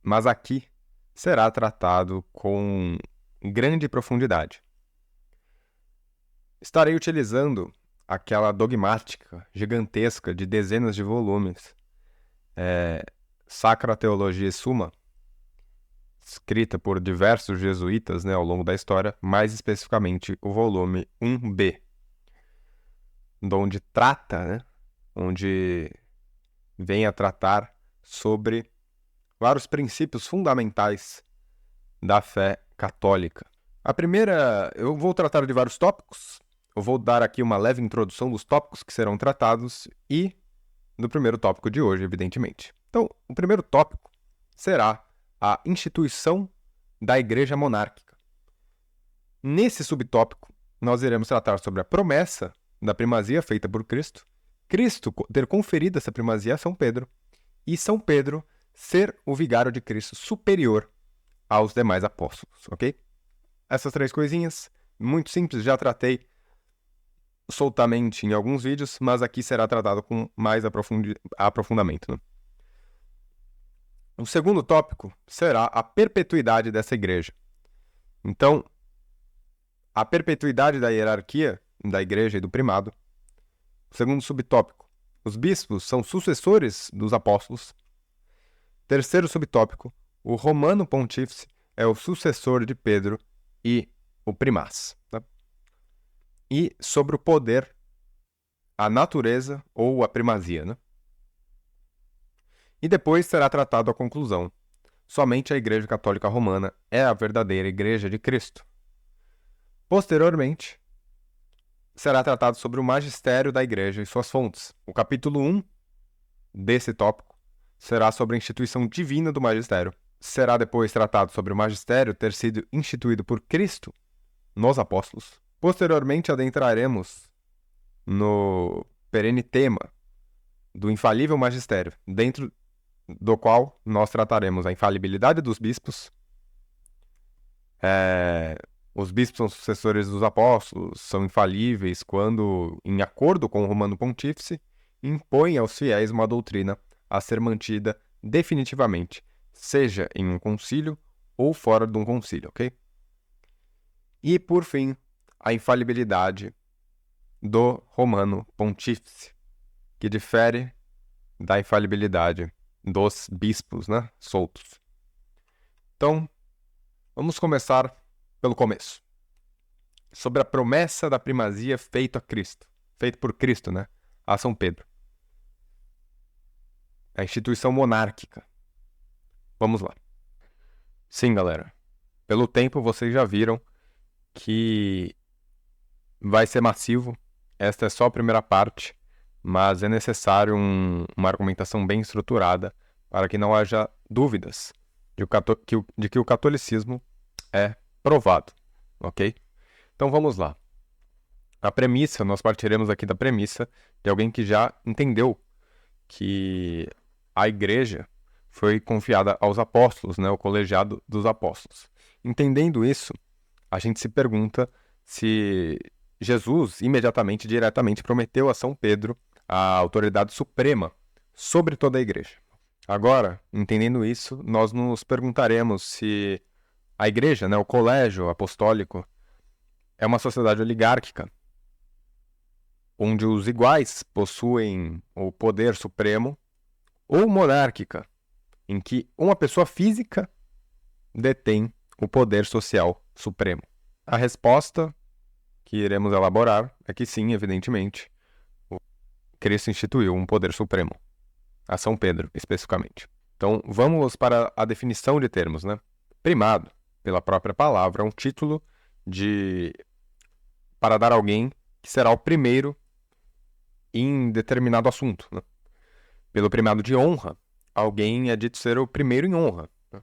mas aqui será tratado com grande profundidade. Estarei utilizando aquela dogmática gigantesca de dezenas de volumes, Sacra Theologiae Summa, escrita por diversos jesuítas, né, ao longo da história, mais especificamente o volume 1b, onde trata, né, onde vem a tratar sobre vários princípios fundamentais da fé católica. A primeira, eu vou tratar de vários tópicos, eu vou dar aqui uma leve introdução dos tópicos que serão tratados e do primeiro tópico de hoje, evidentemente. Então, o primeiro tópico será a instituição da Igreja Monárquica. Nesse subtópico, nós iremos tratar sobre a promessa da primazia feita por Cristo, Cristo ter conferido essa primazia a São Pedro, e São Pedro ser o vigário de Cristo superior aos demais apóstolos, ok? Essas três coisinhas, muito simples, já tratei soltamente em alguns vídeos, mas aqui será tratado com mais aprofundamento, né? O segundo tópico será a perpetuidade dessa igreja. Então, a perpetuidade da hierarquia da igreja e do primado. O segundo subtópico, os bispos são sucessores dos apóstolos. Terceiro subtópico, o romano pontífice é o sucessor de Pedro e o primaz. Tá? E sobre o poder, a natureza ou a primazia, né? E depois será tratado a conclusão. Somente a Igreja Católica Romana é a verdadeira Igreja de Cristo. Posteriormente, será tratado sobre o magistério da Igreja e suas fontes. O capítulo 1 desse tópico será sobre a instituição divina do magistério. Será depois tratado sobre o magistério ter sido instituído por Cristo nos apóstolos. Posteriormente, adentraremos no perene tema do infalível magistério, dentro do qual nós trataremos a infalibilidade dos bispos. Os bispos são sucessores dos apóstolos, são infalíveis quando, em acordo com o Romano Pontífice, impõem aos fiéis uma doutrina a ser mantida definitivamente, seja em um concílio ou fora de um concílio, ok? E, por fim, a infalibilidade do Romano Pontífice, que difere da infalibilidade dos bispos, né, soltos. Então, vamos começar pelo começo. Sobre a promessa da primazia feita por Cristo, né, a São Pedro. A instituição monárquica. Vamos lá. Sim, galera. Pelo tempo, vocês já viram que vai ser massivo. Esta é só a primeira parte, mas é necessário uma argumentação bem estruturada para que não haja dúvidas de que o catolicismo é provado, ok? Então vamos lá. A premissa, nós partiremos aqui da premissa de alguém que já entendeu que a igreja foi confiada aos apóstolos, né, o colegiado dos apóstolos. Entendendo isso, a gente se pergunta se Jesus imediatamente, diretamente, prometeu a São Pedro a autoridade suprema sobre toda a igreja. Agora, entendendo isso, nós nos perguntaremos se a igreja, né, o colégio apostólico, é uma sociedade oligárquica, onde os iguais possuem o poder supremo, ou monárquica, em que uma pessoa física detém o poder social supremo. A resposta que iremos elaborar é que sim, evidentemente, o Cristo instituiu um poder supremo, a São Pedro, especificamente. Então, vamos para a definição de termos, né? Primado, pela própria palavra, é um título para dar a alguém que será o primeiro em determinado assunto, né? Pelo primado de honra, alguém é dito ser o primeiro em honra, né?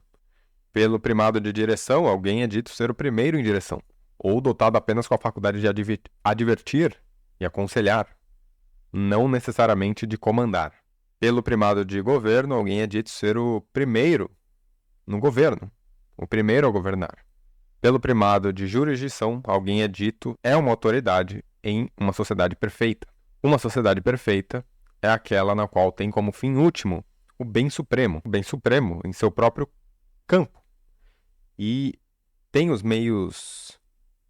Pelo primado de direção, alguém é dito ser o primeiro em direção, ou dotado apenas com a faculdade de advertir e aconselhar, não necessariamente de comandar. Pelo primado de governo, alguém é dito ser o primeiro no governo, o primeiro a governar. Pelo primado de jurisdição, alguém é dito é uma autoridade em uma sociedade perfeita. Uma sociedade perfeita é aquela na qual tem como fim último o bem supremo. O bem supremo, em seu próprio campo. E tem os meios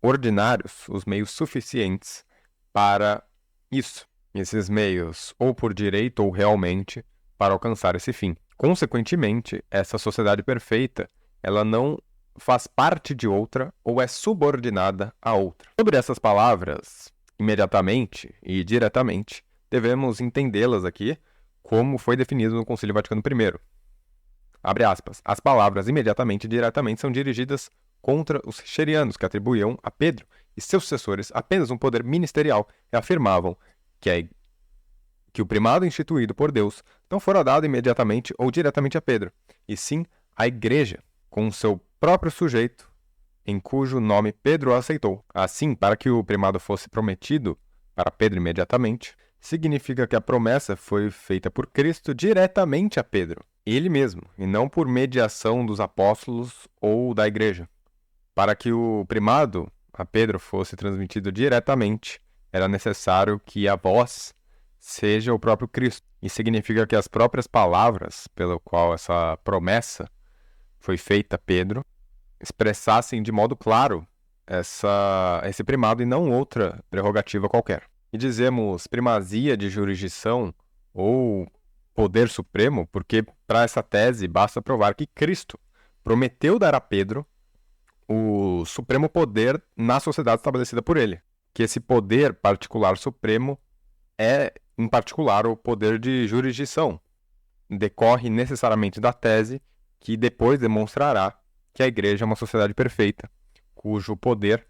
ordinários, os meios suficientes para isso. Esses meios, ou por direito ou realmente, para alcançar esse fim. Consequentemente, essa sociedade perfeita, ela não faz parte de outra ou é subordinada a outra. Sobre essas palavras, imediatamente e diretamente, devemos entendê-las aqui como foi definido no Concílio Vaticano I. Abre aspas. As palavras imediatamente e diretamente são dirigidas contra os richerianos, que atribuíam a Pedro e seus sucessores apenas um poder ministerial e afirmavam que o primado instituído por Deus não fora dado imediatamente ou diretamente a Pedro, e sim à Igreja, com seu próprio sujeito, em cujo nome Pedro aceitou. Assim, para que o primado fosse prometido para Pedro imediatamente, significa que a promessa foi feita por Cristo diretamente a Pedro, ele mesmo, e não por mediação dos apóstolos ou da Igreja. Para que o primado a Pedro fosse transmitido diretamente, era necessário que a voz seja o próprio Cristo. E significa que as próprias palavras pelo qual essa promessa foi feita a Pedro expressassem de modo claro esse primado e não outra prerrogativa qualquer. E dizemos primazia de jurisdição ou poder supremo porque para essa tese basta provar que Cristo prometeu dar a Pedro o supremo poder na sociedade estabelecida por ele. Que esse poder particular supremo é, em particular, o poder de jurisdição. Decorre necessariamente da tese que depois demonstrará que a Igreja é uma sociedade perfeita, cujo poder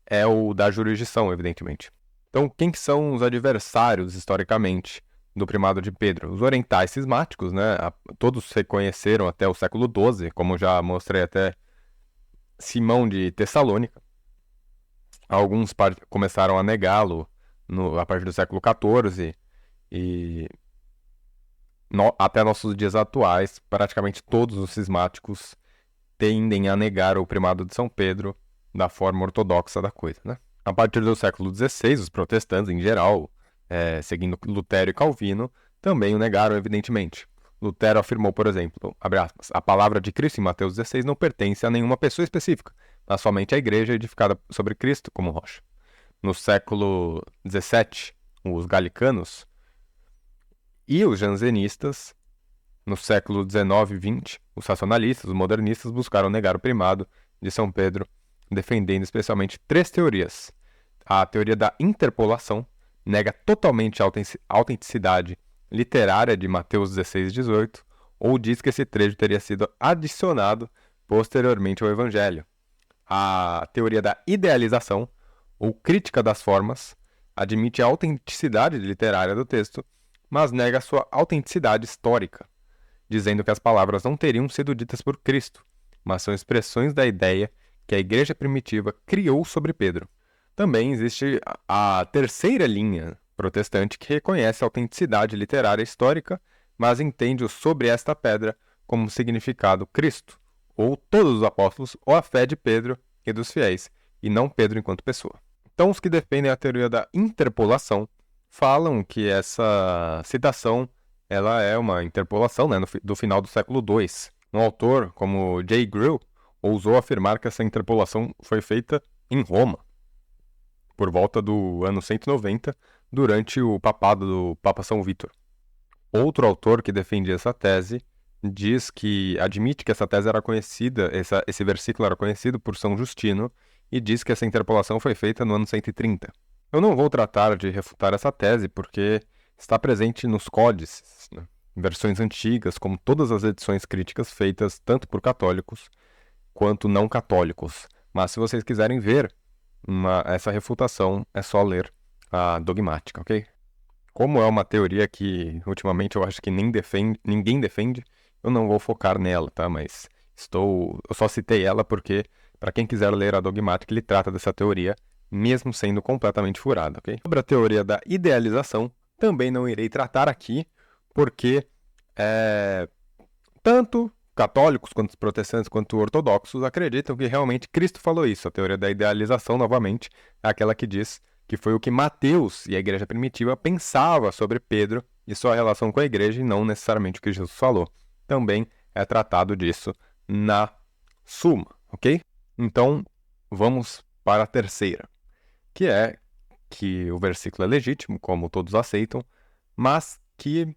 é o da jurisdição, evidentemente. Então, quem que são os adversários, historicamente, do primado de Pedro? Os orientais cismáticos, né? Todos se conheceram até o século XII, como já mostrei até Simão de Tessalônica. Alguns começaram a negá-lo a partir do século XIV e até nossos dias atuais, praticamente todos os cismáticos tendem a negar o primado de São Pedro da forma ortodoxa da coisa, né? A partir do século XVI, os protestantes em geral, seguindo Lutero e Calvino, também o negaram, evidentemente. Lutero afirmou, por exemplo, abre aspas, a palavra de Cristo em Mateus 16 não pertence a nenhuma pessoa específica, mas somente à igreja edificada sobre Cristo como rocha. No século XVII, os galicanos e os jansenistas, no século XIX e XX, os racionalistas, os modernistas buscaram negar o primado de São Pedro, defendendo especialmente 3 teorias. A teoria da interpolação nega totalmente a autenticidade literária de Mateus 16 e 18, ou diz que esse trecho teria sido adicionado posteriormente ao Evangelho. A teoria da idealização, ou crítica das formas, admite a autenticidade literária do texto, mas nega sua autenticidade histórica, dizendo que as palavras não teriam sido ditas por Cristo, mas são expressões da ideia que a igreja primitiva criou sobre Pedro. Também existe a terceira linha protestante que reconhece a autenticidade literária histórica, mas entende o sobre esta pedra como significado Cristo, ou todos os apóstolos, ou a fé de Pedro e dos fiéis, e não Pedro enquanto pessoa. Então, os que defendem a teoria da interpolação falam que essa citação ela é uma interpolação, né, do final do século II. Um autor como J. Grew ousou afirmar que essa interpolação foi feita em Roma, por volta do ano 190, durante o papado do Papa São Vítor. Outro autor que defende essa tese admite que essa tese era conhecida, esse versículo era conhecido por São Justino, e diz que essa interpolação foi feita no ano 130. Eu não vou tratar de refutar essa tese, porque está presente nos códices, né? Versões antigas, como todas as edições críticas feitas tanto por católicos quanto não católicos. Mas se vocês quiserem ver essa refutação, é só ler a dogmática, ok? Como é uma teoria que ultimamente eu acho que ninguém defende, eu não vou focar nela, tá? Mas eu só citei ela porque, para quem quiser ler a dogmática, ele trata dessa teoria, mesmo sendo completamente furada, ok? Sobre a teoria da idealização, também não irei tratar aqui, porque tanto católicos, quanto protestantes, quanto ortodoxos acreditam que realmente Cristo falou isso. A teoria da idealização, novamente, é aquela que diz que foi o que Mateus e a igreja primitiva pensava sobre Pedro e sua relação com a igreja, e não necessariamente o que Jesus falou. Também é tratado disso na Suma, ok? Então, vamos para a terceira, que é que o versículo é legítimo, como todos aceitam, mas que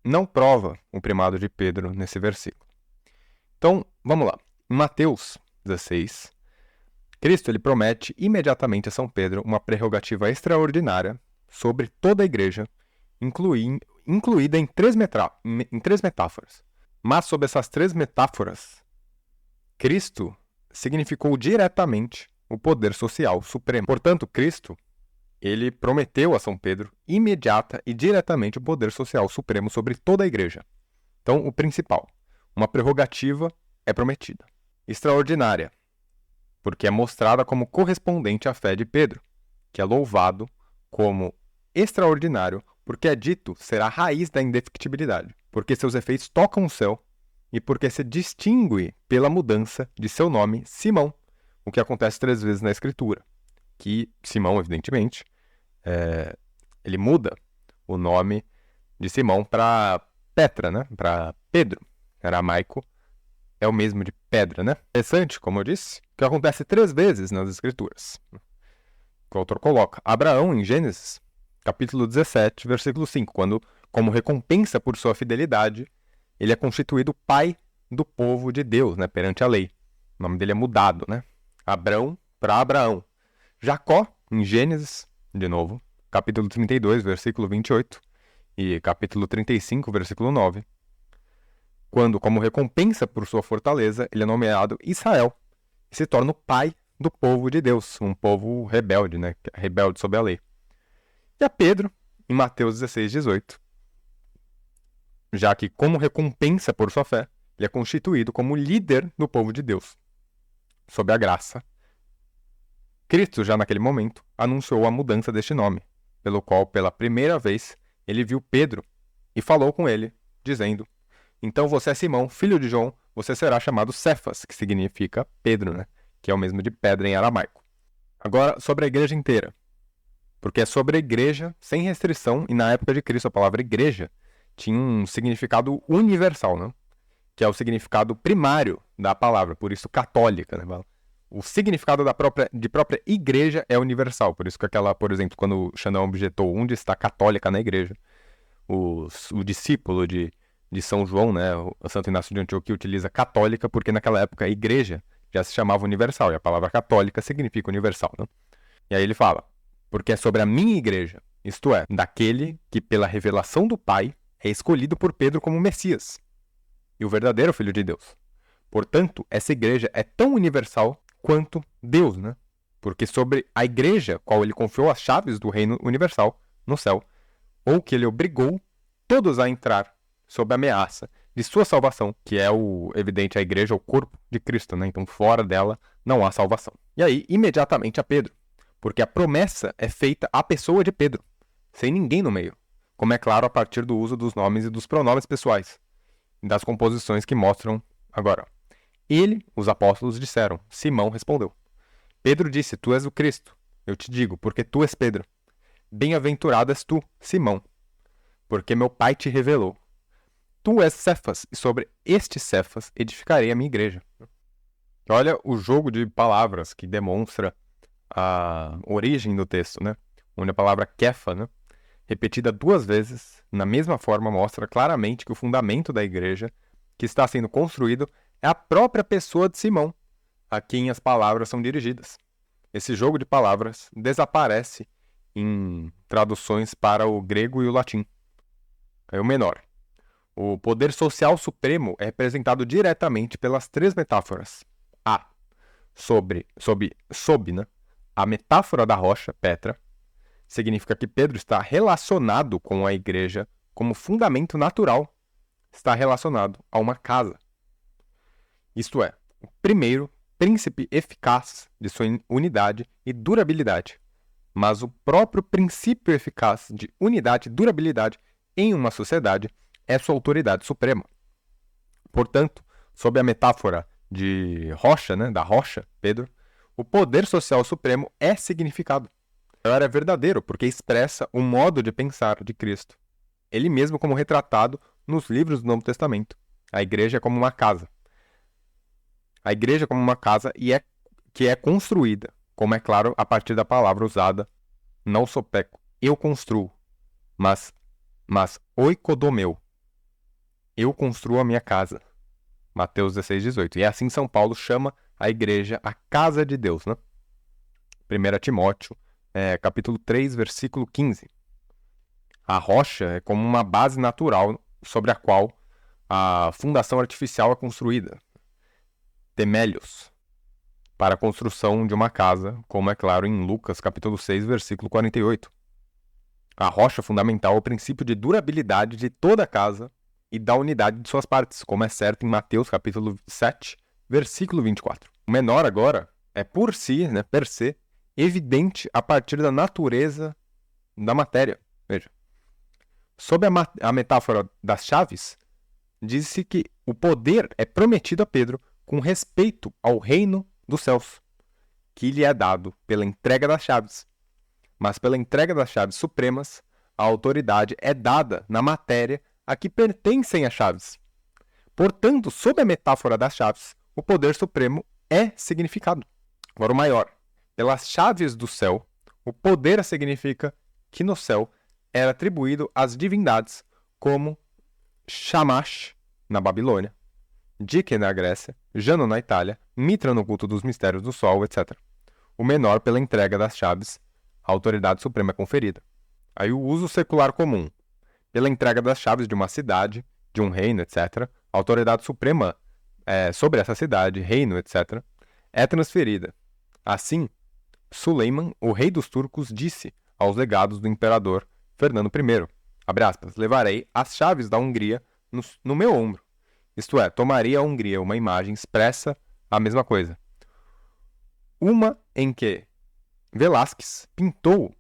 não prova o primado de Pedro nesse versículo. Então, vamos lá. Em Mateus 16, Cristo ele promete imediatamente a São Pedro uma prerrogativa extraordinária sobre toda a igreja, incluída em três metáforas. Mas sob essas três metáforas, Cristo significou diretamente o poder social supremo. Portanto, Cristo ele prometeu a São Pedro imediata e diretamente o poder social supremo sobre toda a igreja. Então, o principal, uma prerrogativa é prometida. Extraordinária, porque é mostrada como correspondente à fé de Pedro, que é louvado como extraordinário, porque é dito ser a raiz da indefectibilidade, porque seus efeitos tocam o céu e porque se distingue pela mudança de seu nome, Simão, o que acontece 3 vezes na Escritura. Que Simão, evidentemente, ele muda o nome de Simão para Petra, né? Para Pedro. Aramaico é o mesmo de pedra, né? Interessante, como eu disse, que acontece 3 vezes nas Escrituras. O autor coloca Abraão em Gênesis, capítulo 17, versículo 5, quando, como recompensa por sua fidelidade, ele é constituído pai do povo de Deus, né? Perante a lei. O nome dele é mudado, né? Abrão para Abraão. Jacó, em Gênesis, de novo, capítulo 32, versículo 28, e capítulo 35, versículo 9, quando, como recompensa por sua fortaleza, ele é nomeado Israel e se torna o pai do povo de Deus, um povo rebelde, né? Rebelde sob a lei. E a Pedro, em Mateus 16, 18, já que, como recompensa por sua fé, ele é constituído como líder do povo de Deus, sob a graça. Cristo, já naquele momento, anunciou a mudança deste nome, pelo qual, pela primeira vez, ele viu Pedro e falou com ele, dizendo: então você é Simão, filho de João, você será chamado Cefas, que significa Pedro, né? Que é o mesmo de pedra em aramaico. Agora, sobre a igreja inteira. Porque é sobre a igreja sem restrição, e na época de Cristo a palavra igreja tinha um significado universal, né? Que é o significado primário da palavra, por isso católica, né? O significado de própria igreja é universal, por isso que aquela, por exemplo, quando Xandão objetou onde está católica na igreja, o discípulo de São João, né, o Santo Inácio de Antioquia utiliza católica porque naquela época a igreja já se chamava universal, e a palavra católica significa universal, né? E aí ele fala, porque é sobre a minha igreja, isto é, daquele que pela revelação do Pai é escolhido por Pedro como Messias, e o verdadeiro Filho de Deus. Portanto, essa igreja é tão universal quanto Deus, né? Porque sobre a igreja, qual ele confiou as chaves do reino universal no céu, ou que ele obrigou todos a entrar sob a ameaça de sua salvação, que é evidente, a igreja, o corpo de Cristo, né? Então, fora dela não há salvação. E aí, imediatamente a Pedro, porque a promessa é feita à pessoa de Pedro, sem ninguém no meio, como é claro a partir do uso dos nomes e dos pronomes pessoais, das composições que mostram agora. Ele, os apóstolos, disseram, Simão respondeu. Pedro disse, tu és o Cristo. Eu te digo, porque tu és Pedro. Bem-aventurado és tu, Simão, porque meu Pai te revelou. Tu és Cefas, e sobre este Cefas edificarei a minha igreja. Olha o jogo de palavras que demonstra a origem do texto, né? Onde a palavra kefa, né, repetida 2 vezes, na mesma forma, mostra claramente que o fundamento da igreja que está sendo construído é a própria pessoa de Simão, a quem as palavras são dirigidas. Esse jogo de palavras desaparece em traduções para o grego e o latim. É o menor. O poder social supremo é representado diretamente pelas 3 metáforas. Sob, né? A metáfora da rocha, Petra, significa que Pedro está relacionado com a igreja como fundamento natural, está relacionado a uma casa. Isto é, o primeiro príncipe eficaz de sua unidade e durabilidade, mas o próprio princípio eficaz de unidade e durabilidade em uma sociedade é sua autoridade suprema. Portanto, sob a metáfora de rocha, né, da rocha, Pedro, o poder social supremo é significado. Agora é verdadeiro, porque expressa o modo de pensar de Cristo. Ele mesmo como retratado nos livros do Novo Testamento. A igreja é como uma casa. A igreja como uma casa que é construída, como é claro a partir da palavra usada, não sopeco, eu construo, mas oikodomeu, eu construo a minha casa. Mateus 16, 18. E assim São Paulo chama a igreja a casa de Deus, né? 1 Timóteo, capítulo 3, versículo 15. A rocha é como uma base natural sobre a qual a fundação artificial é construída. Temélios, para a construção de uma casa, como é claro em Lucas, capítulo 6, versículo 48. A rocha fundamental é o princípio de durabilidade de toda a casa e da unidade de suas partes, como é certo em Mateus, capítulo 7, versículo 24. O menor agora é por si, né, per se, evidente a partir da natureza da matéria. Veja, sob a metáfora das chaves, diz-se que o poder é prometido a Pedro com respeito ao reino dos céus, que lhe é dado pela entrega das chaves. Mas pela entrega das chaves supremas, a autoridade é dada na matéria a que pertencem as chaves. Portanto, sob a metáfora das chaves, o poder supremo é significado. Agora o maior. Pelas chaves do céu, o poder significa que no céu era atribuído às divindades, como Shamash, na Babilônia, Dike na Grécia, Jano na Itália, Mitra no culto dos mistérios do sol, etc. O menor pela entrega das chaves, a autoridade suprema é conferida. Aí o uso secular comum. Pela entrega das chaves de uma cidade, de um reino, etc., a autoridade suprema sobre essa cidade, reino, etc., é transferida. Assim, Suleiman, o rei dos turcos, disse aos legados do imperador Fernando I, abre aspas, levarei as chaves da Hungria no meu ombro. Isto é, tomarei a Hungria uma imagem expressa a mesma coisa. Uma em que Velázquez pintou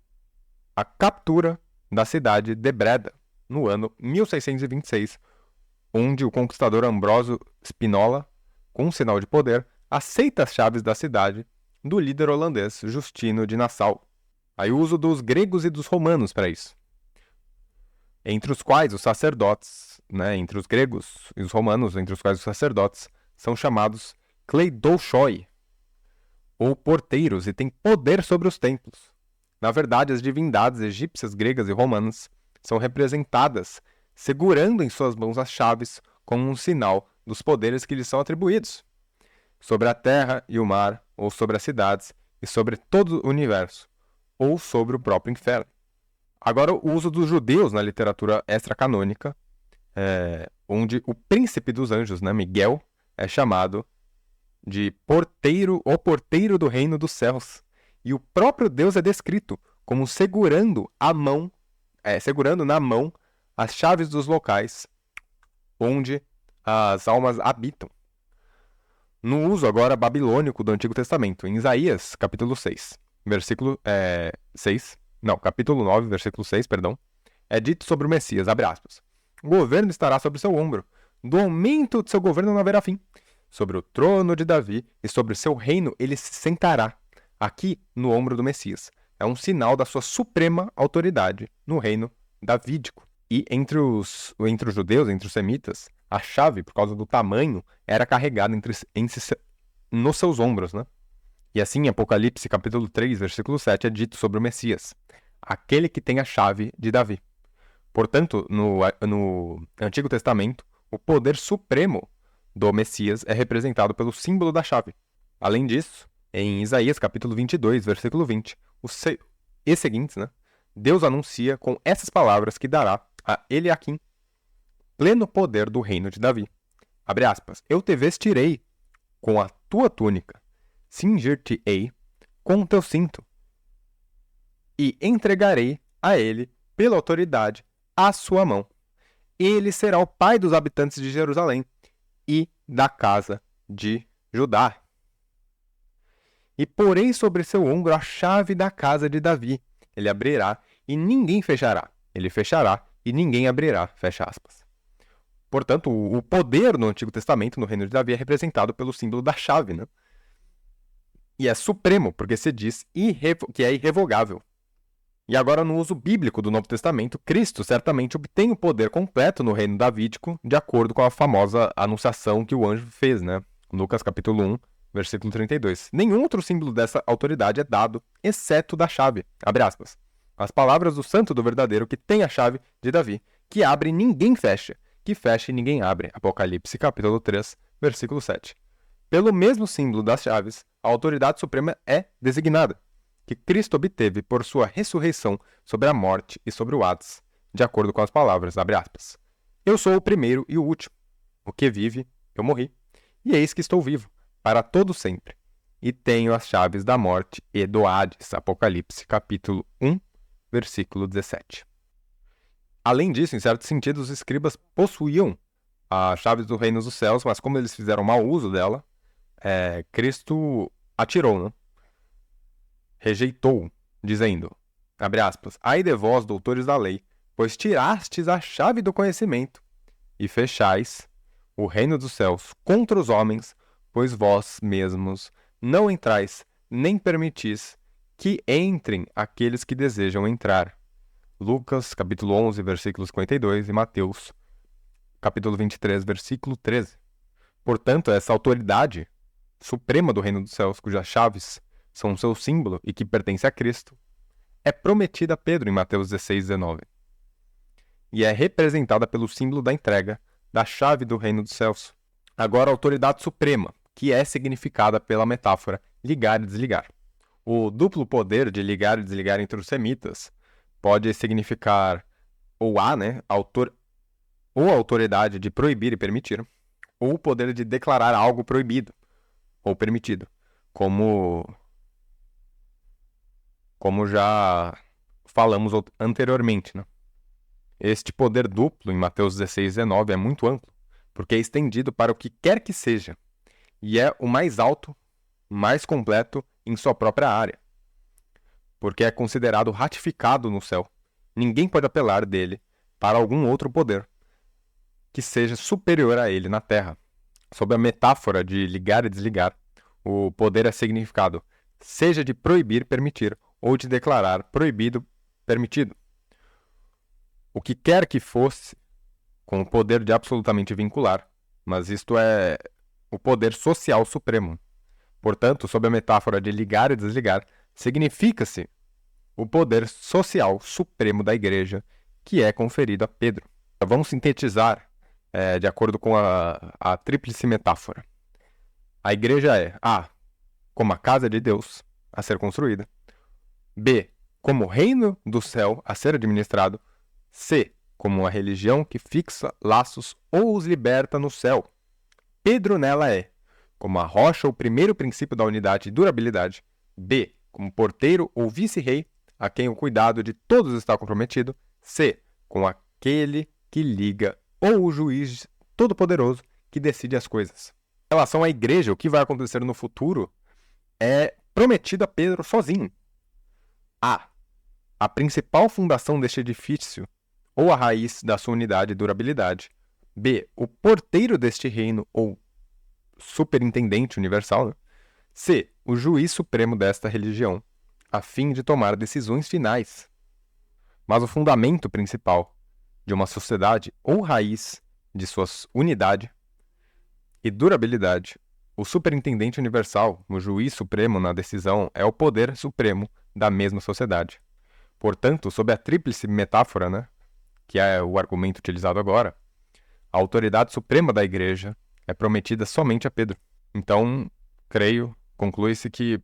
a captura da cidade de Breda, no ano 1626, onde o conquistador Ambrósio Spinola, com um sinal de poder, aceita as chaves da cidade do líder holandês Justino de Nassau. Aí o uso dos gregos e dos romanos para isso. Entre os quais os sacerdotes, entre os gregos e os romanos, entre os quais os sacerdotes, são chamados kleidouchoi, ou porteiros, e têm poder sobre os templos. Na verdade, as divindades egípcias, gregas e romanas são representadas segurando em suas mãos as chaves como um sinal dos poderes que lhes são atribuídos sobre a terra e o mar, ou sobre as cidades e sobre todo o universo, ou sobre o próprio inferno. Agora, o uso dos judeus na literatura extracanônica, onde o príncipe dos anjos, Miguel, é chamado de porteiro, o porteiro do reino dos céus. E o próprio Deus é descrito como segurando na mão as chaves dos locais onde as almas habitam. No uso agora babilônico do Antigo Testamento, em Isaías, capítulo 6, capítulo 9, versículo 6, é dito sobre o Messias, abre aspas, o governo estará sobre seu ombro, do aumento de seu governo não haverá fim. Sobre o trono de Davi e sobre seu reino ele se sentará, aqui no ombro do Messias. É um sinal da sua suprema autoridade no reino davídico. E entre os judeus, entre os semitas, a chave, por causa do tamanho, era carregada nos seus ombros, E assim, em Apocalipse, capítulo 3, versículo 7, é dito sobre o Messias, aquele que tem a chave de Davi. Portanto, no Antigo Testamento, o poder supremo do Messias é representado pelo símbolo da chave. Além disso, em Isaías, capítulo 22, versículo 20, e seguintes, Deus anuncia com essas palavras que dará a Eliaquim pleno poder do reino de Davi. Abre aspas, eu te vestirei com a tua túnica, cingir-te-ei com o teu cinto, e entregarei a ele, pela autoridade, a sua mão. Ele será o pai dos habitantes de Jerusalém e da casa de Judá. E porei sobre seu ombro a chave da casa de Davi. Ele abrirá e ninguém fechará. Ele fechará e ninguém abrirá. Fecha aspas. Portanto, o poder no Antigo Testamento, no reino de Davi, é representado pelo símbolo da chave, E é supremo, porque se diz que é irrevogável. E agora, no uso bíblico do Novo Testamento, Cristo certamente obtém o poder completo no reino davídico, de acordo com a famosa anunciação que o anjo fez, Lucas capítulo 1, versículo 32. Nenhum outro símbolo dessa autoridade é dado, exceto da chave. Abre aspas. As palavras do santo do verdadeiro que tem a chave de Davi, que abre e ninguém fecha, que fecha e ninguém abre. Apocalipse capítulo 3, versículo 7. Pelo mesmo símbolo das chaves, a autoridade suprema é designada, que Cristo obteve por sua ressurreição sobre a morte e sobre o Hades, de acordo com as palavras, abre aspas. Eu sou o primeiro e o último. O que vive, eu morri. E eis que estou vivo, para todo sempre. E tenho as chaves da morte e do Hades. Apocalipse, capítulo 1, versículo 17. Além disso, em certo sentido, os escribas possuíam as chaves do reino dos céus, mas como eles fizeram mau uso dela, Cristo atirou, né? Rejeitou, dizendo, abre aspas, ai de vós, doutores da lei, pois tirastes a chave do conhecimento e fechais o reino dos céus contra os homens, pois vós mesmos não entrais, nem permitis que entrem aqueles que desejam entrar. Lucas, capítulo 11, versículo 52, e Mateus, capítulo 23, versículo 13. Portanto, essa autoridade suprema do reino dos céus, cujas chaves são o seu símbolo e que pertence a Cristo, é prometida a Pedro em Mateus 16, 19. E é representada pelo símbolo da entrega da chave do reino dos céus. Agora, a autoridade suprema, que é significada pela metáfora ligar e desligar. O duplo poder de ligar e desligar entre os semitas pode significar ou ou a autoridade de proibir e permitir, ou o poder de declarar algo proibido ou permitido, como já falamos anteriormente, né? Este poder duplo em Mateus 16, 19 é muito amplo, porque é estendido para o que quer que seja, e é o mais alto, mais completo em sua própria área, porque é considerado ratificado no céu. Ninguém pode apelar dele para algum outro poder que seja superior a ele na terra. Sob a metáfora de ligar e desligar, o poder é significado, seja de proibir, permitir, ou de declarar proibido, permitido. O que quer que fosse, com o poder de absolutamente vincular, mas isto é o poder social supremo. Portanto, sob a metáfora de ligar e desligar, significa-se o poder social supremo da igreja, que é conferido a Pedro. Vamos sintetizar de acordo com a tríplice metáfora. A igreja é A, como a casa de Deus a ser construída, B, como o reino do céu a ser administrado, C, como a religião que fixa laços ou os liberta no céu. Pedro nela é, como a rocha, o primeiro princípio da unidade e durabilidade, B, como porteiro ou vice-rei, a quem o cuidado de todos está comprometido, C, com aquele que liga ou o juiz todo-poderoso que decide as coisas. Em relação à igreja, o que vai acontecer no futuro é prometido a Pedro sozinho. A principal fundação deste edifício, ou a raiz da sua unidade e durabilidade. B, o porteiro deste reino, ou superintendente universal. Né? C, o juiz supremo desta religião, a fim de tomar decisões finais. Mas o fundamento principal de uma sociedade, ou raiz de sua unidade e durabilidade, o superintendente universal, o juiz supremo na decisão, é o poder supremo da mesma sociedade. Portanto, sob a tríplice metáfora, né, que é o argumento utilizado agora, a autoridade suprema da igreja é prometida somente a Pedro. Então, conclui-se que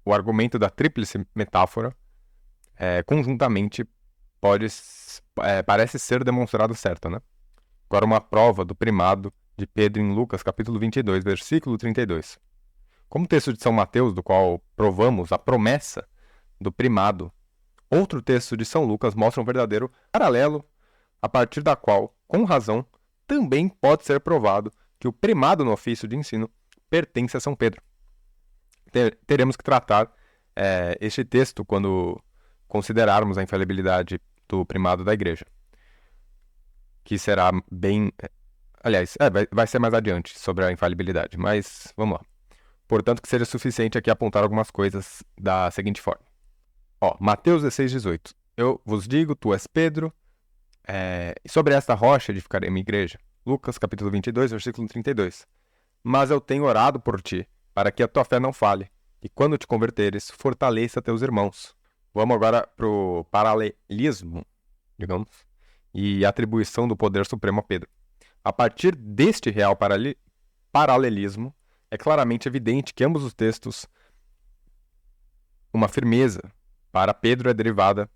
o argumento da tríplice metáfora conjuntamente parece ser demonstrado certo, né? Agora uma prova do primado de Pedro em Lucas, capítulo 22, versículo 32. Como texto de São Mateus, do qual provamos a promessa do primado, outro texto de São Lucas mostra um verdadeiro paralelo, a partir da qual, com razão, também pode ser provado que o primado no ofício de ensino pertence a São Pedro. Teremos que tratar este texto quando considerarmos a infalibilidade do primado da igreja, que será bem... Aliás, vai ser mais adiante sobre a infalibilidade, mas vamos lá. Portanto, que seja suficiente aqui apontar algumas coisas da seguinte forma. Mateus 16, 18. Eu vos digo, tu és Pedro, e sobre esta rocha edificarei minha igreja. Lucas, capítulo 22, versículo 32. Mas eu tenho orado por ti, para que a tua fé não falhe, e quando te converteres, fortaleça teus irmãos. Vamos agora para o paralelismo, digamos, e atribuição do poder supremo a Pedro. A partir deste real paralelismo, é claramente evidente que ambos os textos, uma firmeza para Pedro é derivada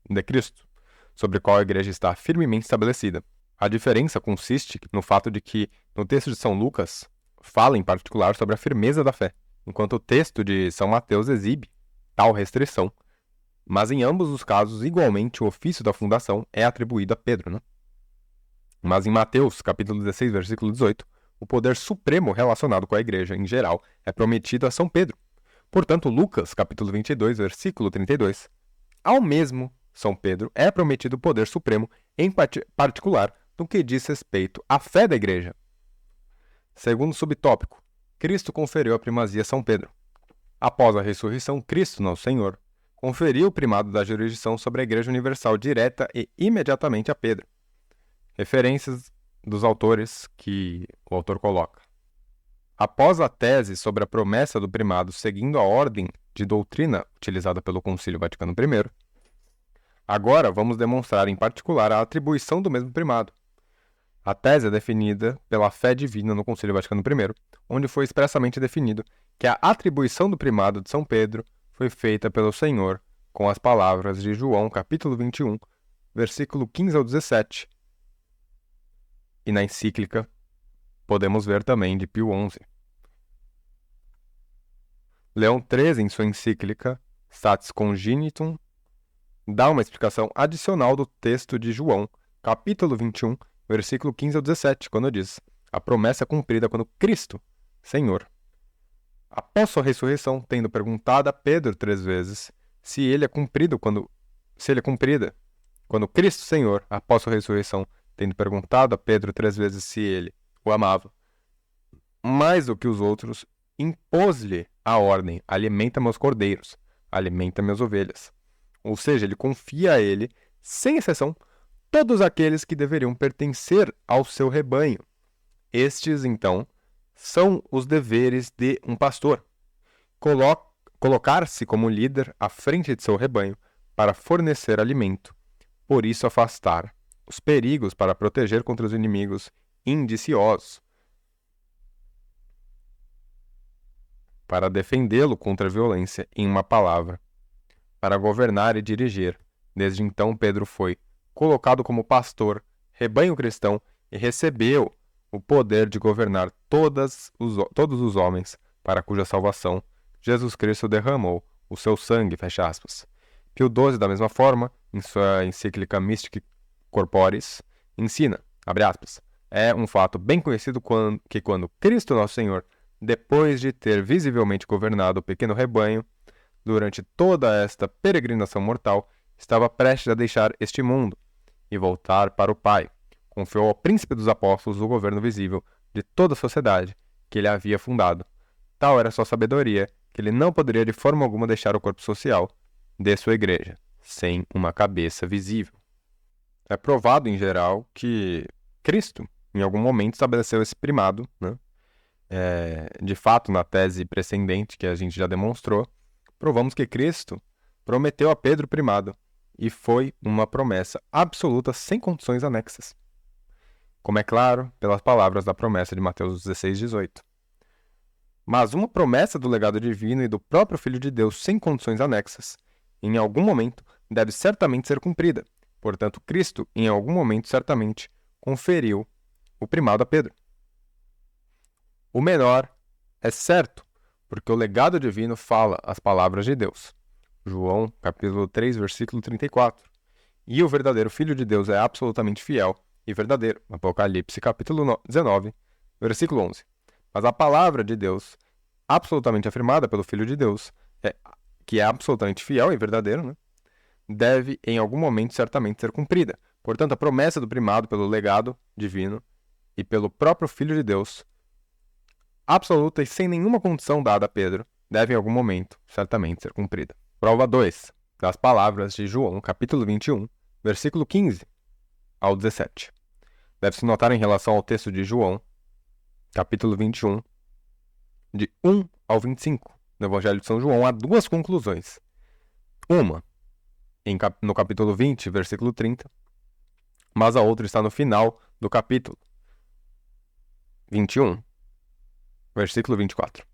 de Cristo, sobre o qual a igreja está firmemente estabelecida. A diferença consiste no fato de que, no texto de São Lucas, fala em particular sobre a firmeza da fé, enquanto o texto de São Mateus exibe tal restrição. Mas em ambos os casos, igualmente, o ofício da fundação é atribuído a Pedro, né? Mas em Mateus, capítulo 16, versículo 18, o poder supremo relacionado com a igreja, em geral, é prometido a São Pedro. Portanto, Lucas, capítulo 22, versículo 32, ao mesmo São Pedro é prometido o poder supremo, em particular, no que diz respeito à fé da igreja. Segundo subtópico, Cristo conferiu a primazia a São Pedro. Após a ressurreição, Cristo, nosso Senhor, conferiu o primado da jurisdição sobre a Igreja Universal direta e imediatamente a Pedro. Referências dos autores que o autor coloca. Após a tese sobre a promessa do primado seguindo a ordem de doutrina utilizada pelo Concílio Vaticano I, agora vamos demonstrar em particular a atribuição do mesmo primado. A tese é definida pela fé divina no Concílio Vaticano I, onde foi expressamente definido que a atribuição do primado de São Pedro foi feita pelo Senhor com as palavras de João, capítulo 21, versículo 15 ao 17. E na encíclica podemos ver também de Pio XI. Leão XIII, em sua encíclica Statis Congenitum, dá uma explicação adicional do texto de João, capítulo 21, versículo 15 ao 17, quando diz: a promessa é cumprida quando Cristo, Senhor. Após sua ressurreição, tendo perguntado a Pedro 3 vezes se ele é cumprida quando Cristo, Senhor, após sua ressurreição, tendo perguntado a Pedro 3 vezes se ele o amava, mais do que os outros, impôs-lhe a ordem: alimenta meus cordeiros, alimenta minhas ovelhas. Ou seja, ele confia a ele, sem exceção, todos aqueles que deveriam pertencer ao seu rebanho. Estes, então, são os deveres de um pastor: colocar-se como líder à frente de seu rebanho para fornecer alimento, por isso afastar os perigos para proteger contra os inimigos indiciosos, para defendê-lo contra a violência, em uma palavra, para governar e dirigir. Desde então, Pedro foi colocado como pastor, rebanho cristão, e recebeu o poder de governar todos os homens, para cuja salvação Jesus Cristo derramou o seu sangue, fecha aspas. Pio XII, da mesma forma, em sua encíclica Mystic Corporis, ensina, abre aspas, é um fato bem conhecido que quando Cristo Nosso Senhor, depois de ter visivelmente governado o pequeno rebanho, durante toda esta peregrinação mortal, estava prestes a deixar este mundo e voltar para o Pai. Confiou ao príncipe dos apóstolos o governo visível de toda a sociedade que ele havia fundado. Tal era sua sabedoria que ele não poderia de forma alguma deixar o corpo social de sua igreja sem uma cabeça visível. É provado, em geral, que Cristo, em algum momento, estabeleceu esse primado, né? De fato, na tese precedente que a gente já demonstrou, provamos que Cristo prometeu a Pedro o primado, e foi uma promessa absoluta sem condições anexas, como é claro pelas palavras da promessa de Mateus 16, 18. Mas uma promessa do legado divino e do próprio Filho de Deus sem condições anexas, em algum momento, deve certamente ser cumprida. Portanto, Cristo, em algum momento, certamente, conferiu o primado a Pedro. O menor é certo, porque o legado divino fala as palavras de Deus. João, capítulo 3, versículo 34. E o verdadeiro Filho de Deus é absolutamente fiel e verdadeiro. Apocalipse, capítulo 19, versículo 11. Mas a palavra de Deus, absolutamente afirmada pelo Filho de Deus, que é absolutamente fiel e verdadeiro, né, deve em algum momento certamente ser cumprida. Portanto, a promessa do primado pelo legado divino e pelo próprio Filho de Deus, absoluta e sem nenhuma condição dada a Pedro, deve em algum momento certamente ser cumprida. Prova 2, das palavras de João, capítulo 21, versículo 15 ao 17. Deve-se notar em relação ao texto de João capítulo 21, de 1 ao 25, do Evangelho de São João, há duas conclusões. Uma, no capítulo 20, versículo 30, mas a outra está no final do capítulo 21, versículo 24.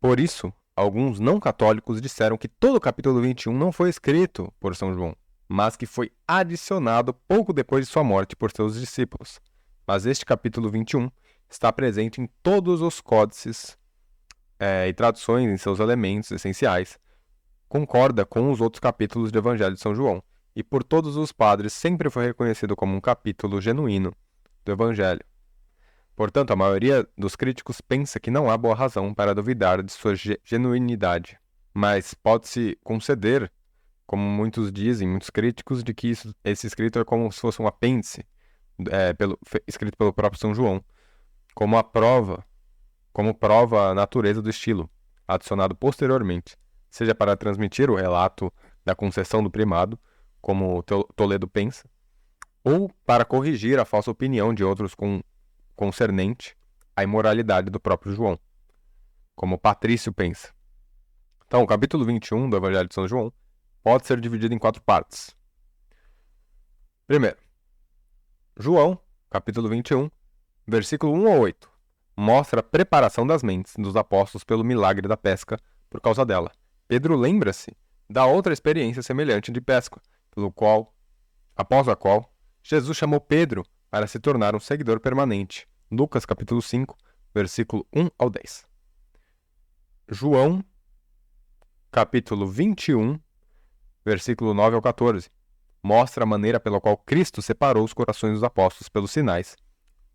Por isso, alguns não católicos disseram que todo o capítulo 21 não foi escrito por São João, mas que foi adicionado pouco depois de sua morte por seus discípulos. Mas este capítulo 21 está presente em todos os códices e traduções em seus elementos essenciais, concorda com os outros capítulos do Evangelho de São João, e por todos os padres sempre foi reconhecido como um capítulo genuíno do Evangelho. Portanto, a maioria dos críticos pensa que não há boa razão para duvidar de sua genuinidade, mas pode-se conceder, como muitos dizem, muitos críticos, de que esse escrito é como se fosse um apêndice escrito pelo próprio São João, como prova a natureza do estilo, adicionado posteriormente, seja para transmitir o relato da concessão do primado, como Toledo pensa, ou para corrigir a falsa opinião de outros concernente à imoralidade do próprio João, como Patrício pensa. Então, o capítulo 21 do Evangelho de São João pode ser dividido em 4 partes. Primeiro, João, capítulo 21, versículo 1 a 8, mostra a preparação das mentes dos apóstolos pelo milagre da pesca por causa dela. Pedro lembra-se da outra experiência semelhante de pesca, após a qual Jesus chamou Pedro para se tornar um seguidor permanente. Lucas capítulo 5, versículo 1 ao 10. João, capítulo 21, versículo 9 ao 14, mostra a maneira pela qual Cristo separou os corações dos apóstolos pelos sinais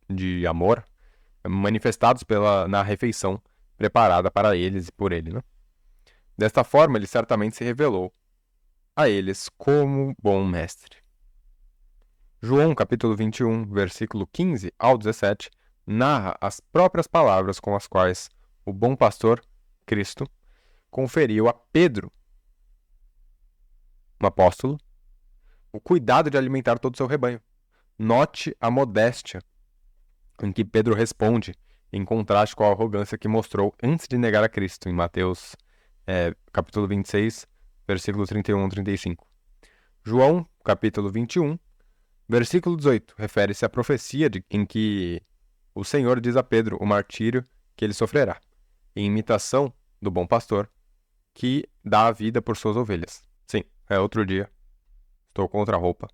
de amor manifestados na refeição preparada para eles e por ele, né? Desta forma, ele certamente se revelou a eles como bom mestre. João, capítulo 21, versículo 15 ao 17, narra as próprias palavras com as quais o bom pastor, Cristo, conferiu a Pedro, um apóstolo, o cuidado de alimentar todo o seu rebanho. Note a modéstia em que Pedro responde, em contraste com a arrogância que mostrou antes de negar a Cristo, em Mateus capítulo 26, versículo 31 a 35. João, capítulo 21, versículo 18, refere-se à profecia em que o Senhor diz a Pedro o martírio que ele sofrerá, em imitação do bom pastor, que dá a vida por suas ovelhas. Sim, é outro dia. Estou contra a roupa,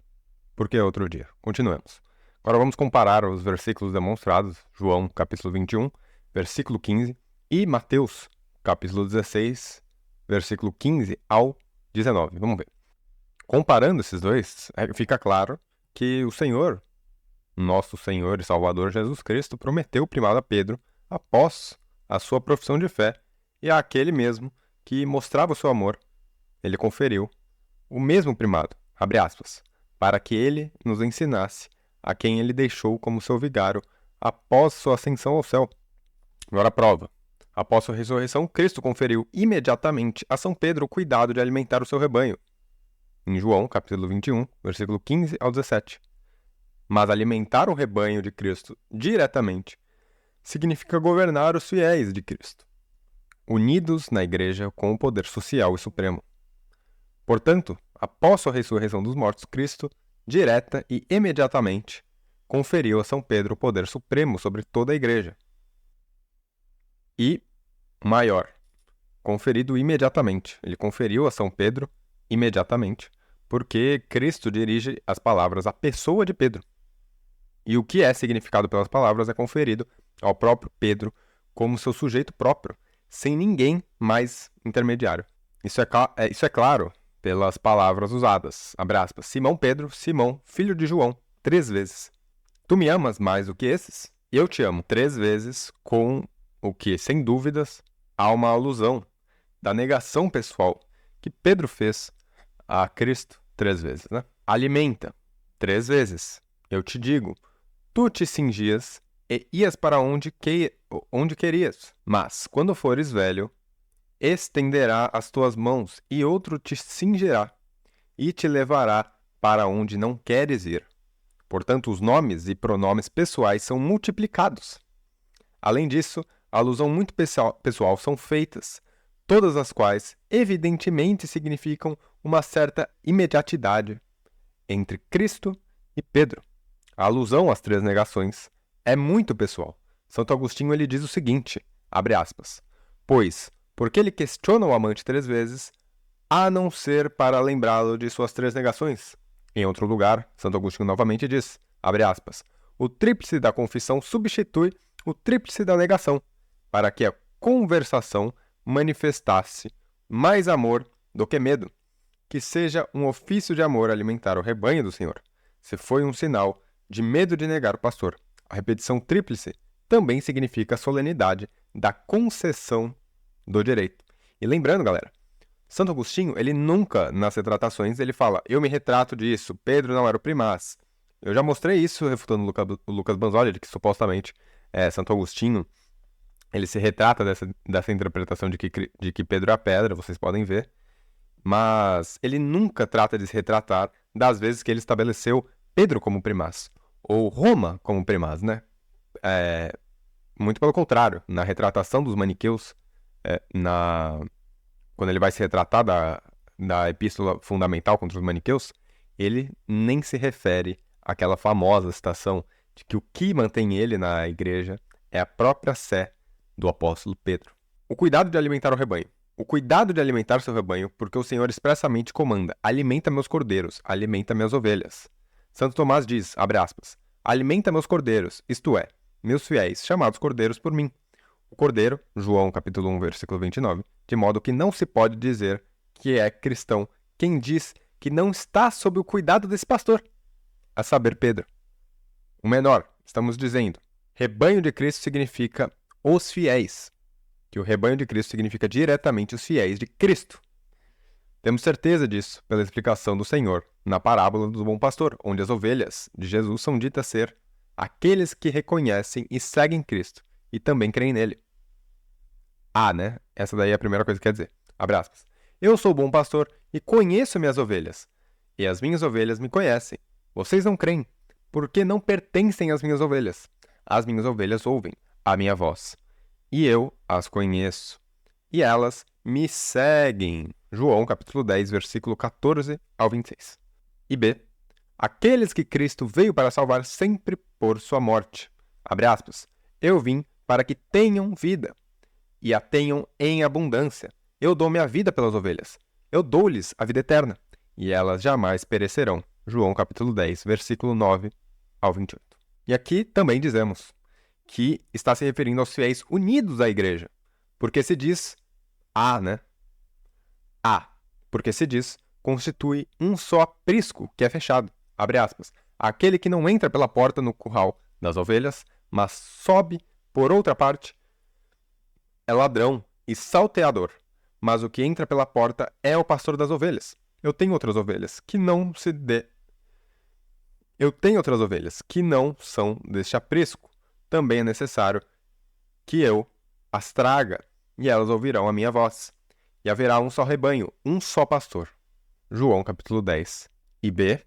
porque é outro dia. Continuemos. Agora vamos comparar os versículos demonstrados, João, capítulo 21, versículo 15, e Mateus, capítulo 16, versículo 15 ao 19. Vamos ver. Comparando esses dois, fica claro que o Senhor, nosso Senhor e Salvador Jesus Cristo, prometeu o primado a Pedro após a sua profissão de fé, e àquele mesmo que mostrava o seu amor, ele conferiu o mesmo primado, abre aspas, para que ele nos ensinasse a quem ele deixou como seu vigário após sua ascensão ao céu. Agora a prova. Após sua ressurreição, Cristo conferiu imediatamente a São Pedro o cuidado de alimentar o seu rebanho. Em João, capítulo 21, versículo 15 ao 17. Mas alimentar o rebanho de Cristo diretamente significa governar os fiéis de Cristo, unidos na Igreja com o poder social e supremo. Portanto, após sua ressurreição dos mortos, Cristo, direta e imediatamente, conferiu a São Pedro o poder supremo sobre toda a Igreja. E, maior, conferido imediatamente. Ele conferiu a São Pedro imediatamente, porque Cristo dirige as palavras à pessoa de Pedro. E o que é significado pelas palavras é conferido ao próprio Pedro como seu sujeito próprio, sem ninguém mais intermediário. Isso é claro pelas palavras usadas. Abre aspas. Simão Pedro, Simão, filho de João, 3 vezes. Tu me amas mais do que esses? Eu te amo 3 vezes, com o que, sem dúvidas, há uma alusão da negação pessoal que Pedro fez a Cristo 3 vezes, né? Alimenta 3 vezes. Eu te digo, tu te cingias e ias para onde querias. Mas, quando fores velho, estenderá as tuas mãos e outro te cingirá e te levará para onde não queres ir. Portanto, os nomes e pronomes pessoais são multiplicados. Além disso, alusão muito pessoal são feitas, todas as quais evidentemente significam uma certa imediatidade entre Cristo e Pedro. A alusão às três negações é muito pessoal. Santo Agostinho ele diz o seguinte, abre aspas, pois, porque ele questiona o amante 3 vezes, a não ser para lembrá-lo de suas 3 negações. Em outro lugar, Santo Agostinho novamente diz, abre aspas, o tríplice da confissão substitui o tríplice da negação, para que a conversação manifestasse mais amor do que medo, que seja um ofício de amor alimentar o rebanho do Senhor. Se foi um sinal de medo de negar o pastor, a repetição tríplice também significa a solenidade da concessão do direito. E lembrando, galera, Santo Agostinho, ele nunca, nas retratações, ele fala, eu me retrato disso, Pedro não era o primaz. Eu já mostrei isso refutando o Lucas Banzoli, que supostamente Santo Agostinho, ele se retrata dessa interpretação de que Pedro é a pedra, vocês podem ver, mas ele nunca trata de se retratar das vezes que ele estabeleceu Pedro como primaz, ou Roma como primaz, né? Muito pelo contrário, na retratação dos maniqueus, quando ele vai se retratar da epístola fundamental contra os maniqueus, ele nem se refere àquela famosa citação de que o que mantém ele na igreja é a própria sé do apóstolo Pedro. O cuidado de alimentar o rebanho. O cuidado de alimentar seu rebanho, porque o Senhor expressamente comanda, alimenta meus cordeiros, alimenta minhas ovelhas. Santo Tomás diz, abre aspas, alimenta meus cordeiros, isto é, meus fiéis, chamados cordeiros por mim. O cordeiro, João capítulo 1, versículo 29, de modo que não se pode dizer que é cristão quem diz que não está sob o cuidado desse pastor, a saber, Pedro. O menor, estamos dizendo, rebanho de Cristo significa os fiéis, que o rebanho de Cristo significa diretamente os fiéis de Cristo. Temos certeza disso pela explicação do Senhor na parábola do bom pastor, onde as ovelhas de Jesus são ditas ser aqueles que reconhecem e seguem Cristo e também creem nele. Né? Essa daí é a primeira coisa que quer dizer. Abre aspas. Eu sou o bom pastor e conheço minhas ovelhas, e as minhas ovelhas me conhecem. Vocês não creem, porque não pertencem às minhas ovelhas. As minhas ovelhas ouvem a minha voz, e eu as conheço, e elas me seguem. João, capítulo 10, versículo 14 ao 26. E B. Aqueles que Cristo veio para salvar sempre por sua morte. Abre aspas. Eu vim para que tenham vida, e a tenham em abundância. Eu dou minha vida pelas ovelhas. Eu dou-lhes a vida eterna, e elas jamais perecerão. João, capítulo 10, versículo 9 ao 28. E aqui também dizemos que está se referindo aos fiéis unidos à igreja, porque se diz porque se diz, constitui um só aprisco que é fechado, abre aspas, aquele que não entra pela porta no curral das ovelhas, mas sobe por outra parte, é ladrão e salteador, mas o que entra pela porta é o pastor das ovelhas. Eu tenho outras ovelhas que não são deste aprisco. Também é necessário que eu as traga, e elas ouvirão a minha voz. E haverá um só rebanho, um só pastor. João capítulo 10. E B.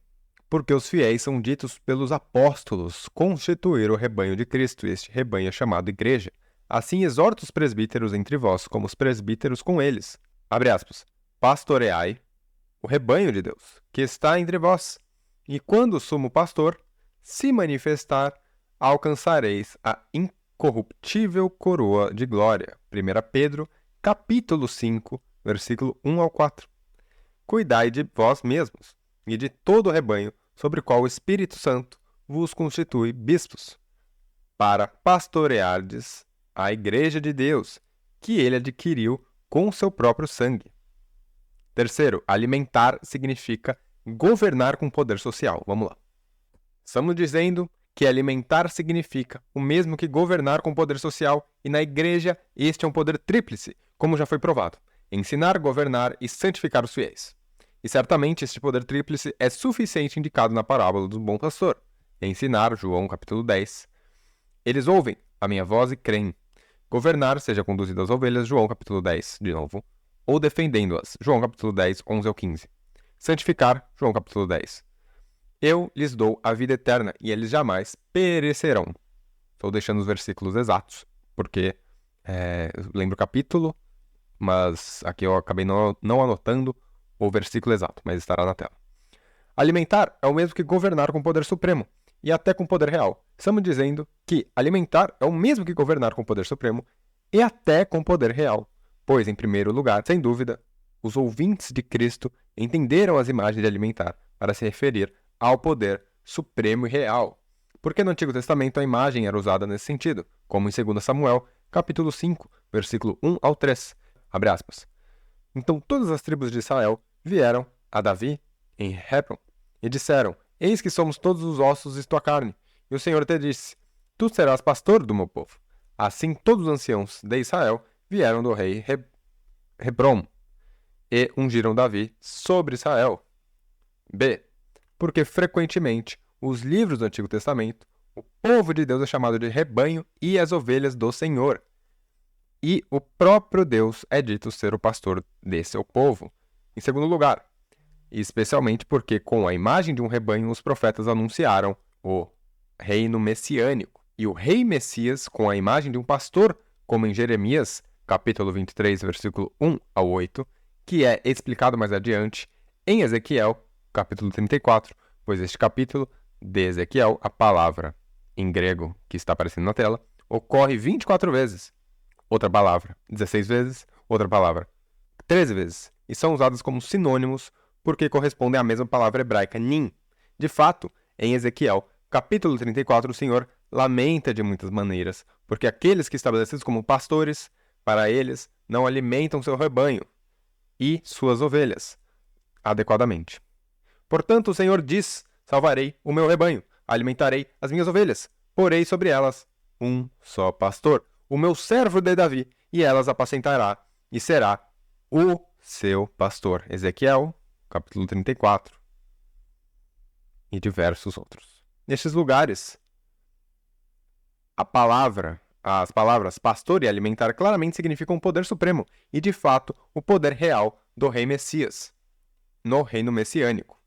Porque os fiéis são ditos pelos apóstolos constituir o rebanho de Cristo, e este rebanho é chamado igreja. Assim exorta os presbíteros entre vós, como os presbíteros com eles. Abre aspas. Pastoreai o rebanho de Deus, que está entre vós. E quando o sumo pastor se manifestar, alcançareis a incorruptível coroa de glória. 1 Pedro, capítulo 5, versículo 1 ao 4. Cuidai de vós mesmos e de todo o rebanho sobre o qual o Espírito Santo vos constitui bispos, para pastoreardes a igreja de Deus, que ele adquiriu com seu próprio sangue. Terceiro, alimentar significa governar com poder social. Vamos lá. Estamos dizendo que alimentar significa o mesmo que governar com poder social, e na igreja este é um poder tríplice, como já foi provado: ensinar, governar e santificar os fiéis. E certamente este poder tríplice é suficiente indicado na parábola do bom pastor. Ensinar, João capítulo 10. Eles ouvem a minha voz e creem. Governar, seja conduzido às ovelhas, João capítulo 10, de novo, ou defendendo-as, João capítulo 10, 11 ao 15. Santificar, João capítulo 10. Eu lhes dou a vida eterna, e eles jamais perecerão. Estou deixando os versículos exatos, porque eu lembro o capítulo, mas aqui eu acabei não anotando o versículo exato, mas estará na tela. Alimentar é o mesmo que governar com poder supremo, e até com poder real. Estamos dizendo que alimentar é o mesmo que governar com poder supremo e até com poder real. Pois, em primeiro lugar, sem dúvida, os ouvintes de Cristo entenderam as imagens de alimentar para se referir ao poder supremo e real. Porque no Antigo Testamento a imagem era usada nesse sentido, como em 2 Samuel, capítulo 5, versículo 1 ao 3. Abre aspas. Então todas as tribos de Israel vieram a Davi em Hebron e disseram: Eis que somos todos os ossos e tua carne. E o Senhor te disse: Tu serás pastor do meu povo. Assim todos os anciãos de Israel vieram do rei Hebron e ungiram Davi sobre Israel. B. Porque frequentemente os livros do Antigo Testamento, o povo de Deus é chamado de rebanho e as ovelhas do Senhor. E o próprio Deus é dito ser o pastor de seu povo. Em segundo lugar, especialmente porque com a imagem de um rebanho os profetas anunciaram o reino messiânico. E o rei Messias com a imagem de um pastor, como em Jeremias, capítulo 23, versículo 1 ao 8, que é explicado mais adiante em Ezequiel, capítulo 34, pois este capítulo de Ezequiel, a palavra em grego que está aparecendo na tela, ocorre 24 vezes. Outra palavra, 16 vezes. Outra palavra, 13 vezes. E são usadas como sinônimos porque correspondem à mesma palavra hebraica, nin. De fato, em Ezequiel, capítulo 34, o Senhor lamenta de muitas maneiras, porque aqueles que estabelecidos como pastores, para eles, não alimentam seu rebanho e suas ovelhas adequadamente. Portanto, o Senhor diz: salvarei o meu rebanho, alimentarei as minhas ovelhas, porei sobre elas um só pastor, o meu servo de Davi, e elas apacentará, e será o seu pastor. Ezequiel, capítulo 34. E diversos outros. Nestes lugares, as palavras pastor e alimentar claramente significam o poder supremo e, de fato, o poder real do rei Messias, no reino messiânico.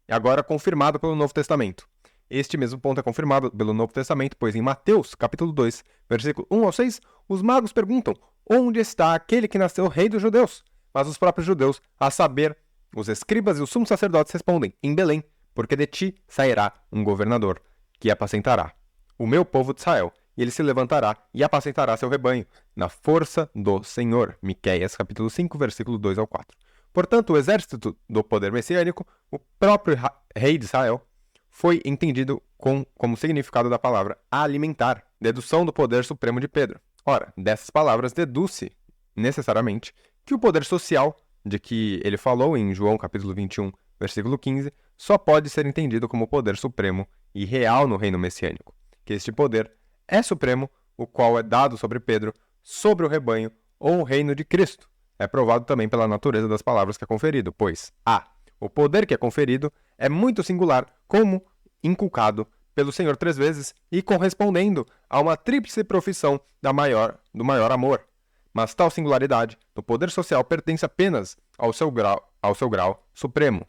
E agora confirmado pelo Novo Testamento. Este mesmo ponto é confirmado pelo Novo Testamento, pois em Mateus, capítulo 2, versículo 1 ao 6, os magos perguntam: onde está aquele que nasceu rei dos judeus? Mas os próprios judeus, a saber, os escribas e os sumos sacerdotes respondem: em Belém, porque de ti sairá um governador, que apacentará o meu povo de Israel, e ele se levantará e apacentará seu rebanho, na força do Senhor. Miqueias, capítulo 5, versículo 2 ao 4. Portanto, o exército do poder messiânico, o próprio rei de Israel, foi entendido como significado da palavra alimentar, dedução do poder supremo de Pedro. Ora, dessas palavras deduz-se, necessariamente, que o poder social de que ele falou em João capítulo 21, versículo 15, só pode ser entendido como poder supremo e real no reino messiânico, que este poder é supremo, o qual é dado sobre Pedro, sobre o rebanho ou o reino de Cristo. É provado também pela natureza das palavras que é conferido, pois a. O poder que é conferido é muito singular, como inculcado pelo Senhor 3 vezes e correspondendo a uma tríplice profissão do maior amor. Mas tal singularidade do poder social pertence apenas ao seu grau supremo.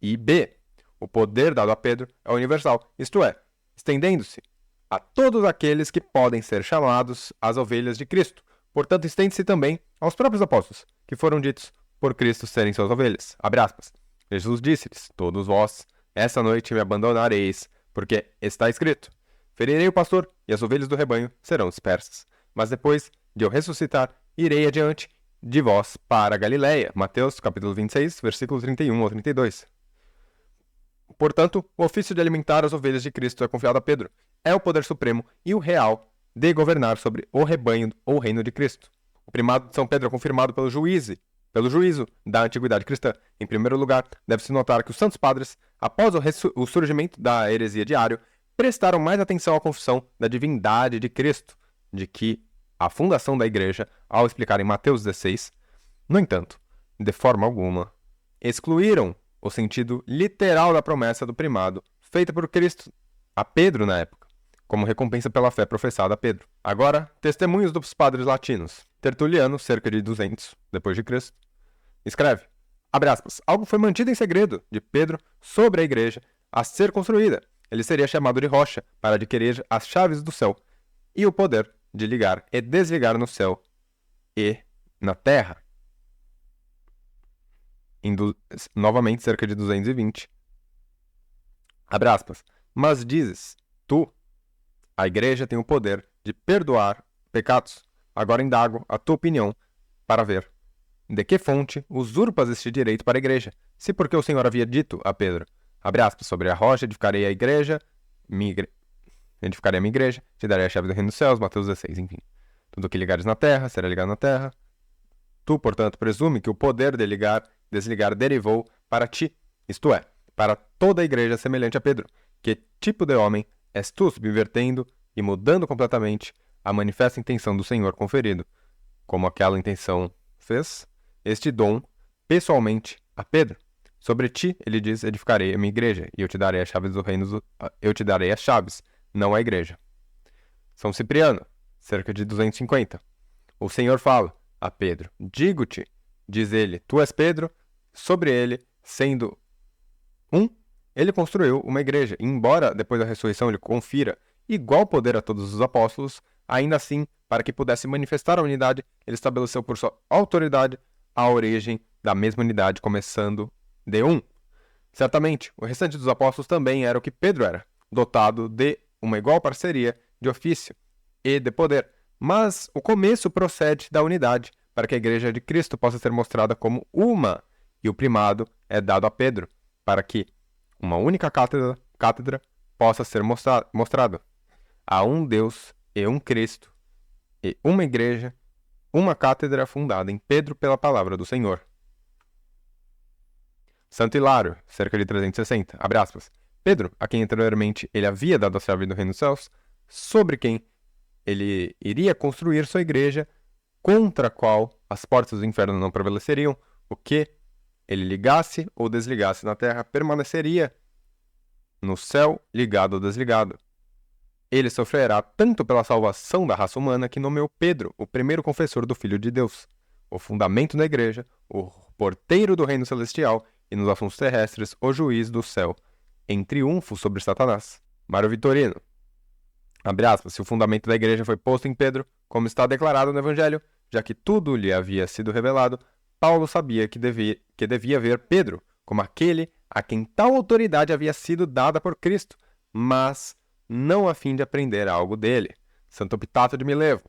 E B. O poder dado a Pedro é universal, isto é, estendendo-se a todos aqueles que podem ser chamados as ovelhas de Cristo. Portanto, estende-se também aos próprios apóstolos, que foram ditos por Cristo serem suas ovelhas. Abre aspas. Jesus disse-lhes: todos vós, esta noite me abandonareis, porque está escrito: ferirei o pastor, e as ovelhas do rebanho serão dispersas. Mas depois de eu ressuscitar, irei adiante de vós para a Galileia. Mateus, capítulo 26, versículos 31 ao 32. Portanto, o ofício de alimentar as ovelhas de Cristo é confiado a Pedro. É o poder supremo e o real de governar sobre o rebanho ou reino de Cristo. O primado de São Pedro é confirmado pelo juízo da antiguidade cristã. Em primeiro lugar, deve-se notar que os santos padres, após o surgimento da heresia de Ário, prestaram mais atenção à confissão da divindade de Cristo, de que a fundação da igreja, ao explicar em Mateus 16, no entanto, de forma alguma, excluíram o sentido literal da promessa do primado feita por Cristo a Pedro na época, como recompensa pela fé professada a Pedro. Agora, testemunhos dos padres latinos. Tertuliano, cerca de 200 depois de Cristo, escreve, abre aspas, algo foi mantido em segredo de Pedro sobre a igreja a ser construída. Ele seria chamado de rocha para adquirir as chaves do céu e o poder de ligar e desligar no céu e na terra. Novamente, cerca de 220. Abre aspas. Mas dizes, tu, a igreja tem o poder de perdoar pecados. Agora indago a tua opinião para ver de que fonte usurpas este direito para a igreja, se porque o Senhor havia dito a Pedro, abre aspas, sobre a rocha edificarei a igreja, edificarei a minha igreja, te darei a chave do reino dos céus, Mateus 16, enfim. Tudo que ligares na terra, será ligado na terra. Tu, portanto, presume que o poder de ligar, desligar derivou para ti, isto é, para toda a igreja semelhante a Pedro. Que tipo de homem és tu, subvertendo e mudando completamente a manifesta intenção do Senhor conferido, como aquela intenção fez este dom pessoalmente a Pedro? Sobre ti, ele diz, edificarei a minha igreja, e eu te darei as chaves do reino, eu te darei as chaves, não a igreja. São Cipriano, cerca de 250. O Senhor fala a Pedro, digo-te, diz ele, tu és Pedro, sobre ele, sendo ele construiu uma igreja, e embora depois da ressurreição ele confira igual poder a todos os apóstolos, ainda assim, para que pudesse manifestar a unidade, ele estabeleceu por sua autoridade a origem da mesma unidade, começando de um. Certamente, o restante dos apóstolos também era o que Pedro era, dotado de uma igual parceria de ofício e de poder. Mas o começo procede da unidade, para que a igreja de Cristo possa ser mostrada como uma, e o primado é dado a Pedro, para que uma única cátedra possa ser mostrada. Há um Deus e um Cristo, e uma igreja, uma cátedra fundada em Pedro pela palavra do Senhor. Santo Hilário, cerca de 360, abre aspas. Pedro, a quem anteriormente ele havia dado a chave do reino dos céus, sobre quem ele iria construir sua igreja, contra a qual as portas do inferno não prevaleceriam, o que ele ligasse ou desligasse na terra permaneceria no céu ligado ou desligado. Ele sofrerá tanto pela salvação da raça humana que nomeou Pedro, o primeiro confessor do Filho de Deus, o fundamento da igreja, o porteiro do reino celestial e nos assuntos terrestres, o juiz do céu, em triunfo sobre Satanás. Mário Vitorino. Abre aspas, se o fundamento da igreja foi posto em Pedro, como está declarado no Evangelho, já que tudo lhe havia sido revelado, Paulo sabia que devia ver Pedro como aquele a quem tal autoridade havia sido dada por Cristo, mas não a fim de aprender algo dele. Santo Epitato de Milevo.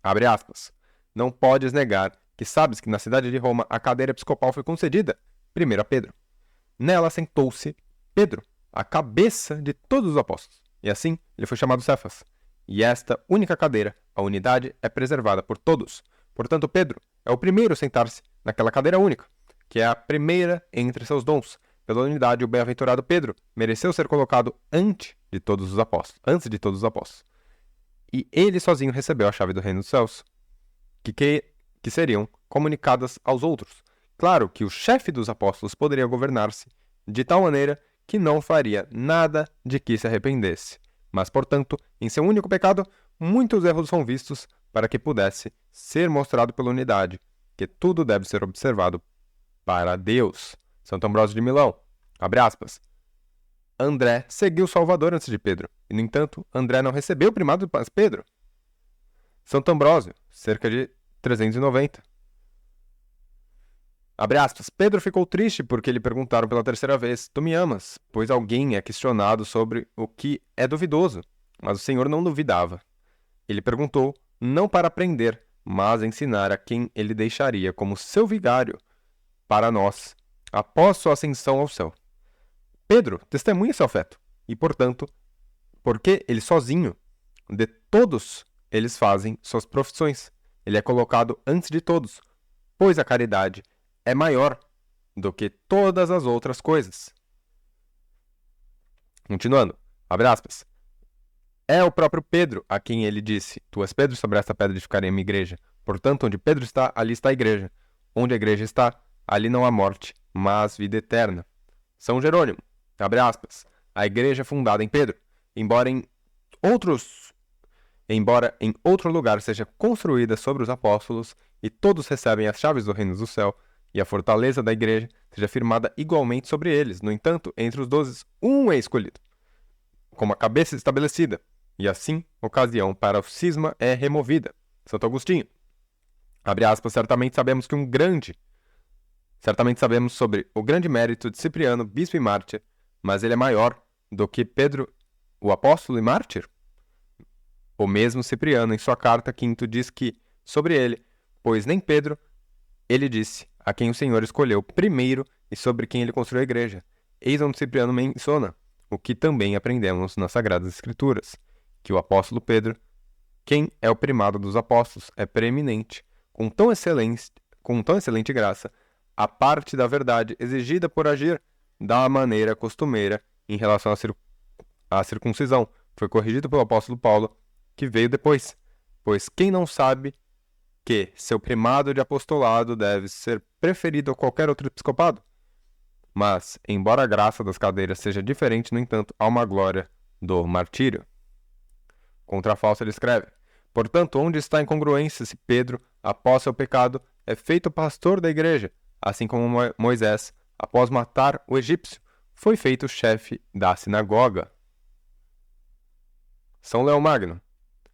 Abre aspas. Não podes negar que sabes que na cidade de Roma a cadeira episcopal foi concedida, primeiro a Pedro. Nela sentou-se Pedro, a cabeça de todos os apóstolos, e assim ele foi chamado Cefas. E esta única cadeira, a unidade, é preservada por todos. Portanto, Pedro é o primeiro a sentar-se naquela cadeira única, que é a primeira entre seus dons. Pela unidade, o bem-aventurado Pedro mereceu ser colocado antes de todos os apóstolos. E ele sozinho recebeu a chave do reino dos céus, que seriam comunicadas aos outros. Claro que o chefe dos apóstolos poderia governar-se de tal maneira que não faria nada de que se arrependesse. Mas, portanto, em seu único pecado, muitos erros são vistos para que pudesse ser mostrado pela unidade, que tudo deve ser observado para Deus. Santo Ambrósio de Milão, abre aspas. André seguiu o Salvador antes de Pedro, e, no entanto, André não recebeu o primado de Pedro. Santo Ambrósio, cerca de 390. Abre aspas. Pedro ficou triste porque lhe perguntaram pela terceira vez, tu me amas? Pois alguém é questionado sobre o que é duvidoso. Mas o Senhor não duvidava. Ele perguntou, não para aprender, mas ensinar a quem ele deixaria como seu vigário para nós, após sua ascensão ao céu. Pedro testemunha seu afeto, e, portanto, porque ele sozinho, de todos, eles fazem suas profissões. Ele é colocado antes de todos, pois a caridade é maior do que todas as outras coisas. Continuando, abre aspas. É o próprio Pedro a quem ele disse, tu és Pedro, sobre esta pedra edificarei a minha igreja. Portanto, onde Pedro está, ali está a igreja. Onde a igreja está, ali não há morte, mas vida eterna. São Jerônimo, abre aspas. A igreja fundada em Pedro, embora em outro lugar seja construída sobre os apóstolos, e todos recebem as chaves do reino do céu, e a fortaleza da igreja seja firmada igualmente sobre eles. No entanto, entre os 12, um é escolhido, como a cabeça estabelecida, e assim, ocasião para o cisma é removida. Santo Agostinho. Abre aspas, certamente sabemos sobre o grande mérito de Cipriano, bispo e mártir, mas ele é maior do que Pedro, o apóstolo e mártir? O mesmo Cipriano, em sua carta quinto, diz que, sobre ele, pois nem Pedro, ele disse, a quem o Senhor escolheu primeiro e sobre quem ele construiu a igreja. Eis onde Cipriano menciona, o que também aprendemos nas Sagradas Escrituras, que o apóstolo Pedro, quem é o primado dos apóstolos, é preeminente, com tão excelente graça, a parte da verdade exigida por agir da maneira costumeira em relação à circuncisão, foi corrigido pelo apóstolo Paulo, que veio depois. Pois quem não sabe que seu primado de apostolado deve ser preferido a qualquer outro episcopado? Mas, embora a graça das cadeiras seja diferente, no entanto, há uma glória do martírio. Contra a falsa ele escreve, portanto, onde está a incongruência se Pedro, após seu pecado, é feito pastor da igreja, assim como Moisés, após matar o egípcio, foi feito chefe da sinagoga? São Leão Magno,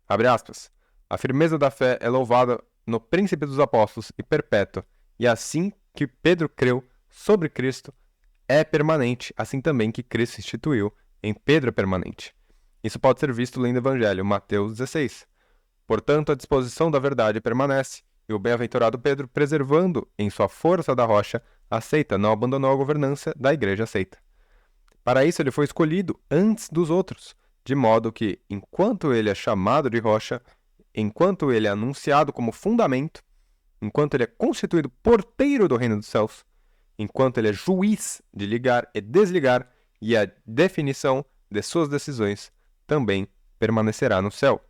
abre aspas, a firmeza da fé é louvada no príncipe dos apóstolos e perpétua, e assim que Pedro creu sobre Cristo é permanente, assim também que Cristo instituiu em Pedro é permanente. Isso pode ser visto lendo o Evangelho, Mateus 16. Portanto, a disposição da verdade permanece, e o bem-aventurado Pedro, preservando em sua força da rocha, aceita, não abandonou a governança da igreja aceita. Para isso ele foi escolhido antes dos outros, de modo que, enquanto ele é chamado de rocha, enquanto ele é anunciado como fundamento, enquanto ele é constituído porteiro do reino dos céus, enquanto ele é juiz de ligar e desligar, e a definição de suas decisões também permanecerá no céu.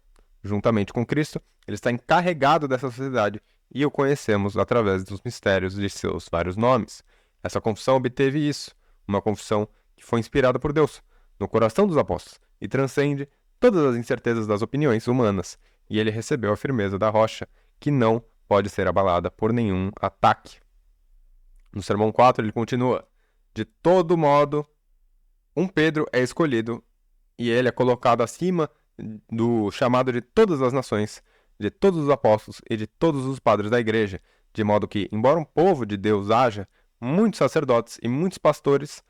Juntamente com Cristo, ele está encarregado dessa sociedade e o conhecemos através dos mistérios de seus vários nomes. Essa confissão obteve isso, uma confissão que foi inspirada por Deus, no coração dos apóstolos, e transcende todas as incertezas das opiniões humanas, e ele recebeu a firmeza da rocha, que não pode ser abalada por nenhum ataque. No Sermão 4 ele continua, de todo modo, um Pedro é escolhido, e ele é colocado acima do chamado de todas as nações, de todos os apóstolos e de todos os padres da igreja, de modo que, embora um povo de Deus haja muitos sacerdotes e muitos pastores,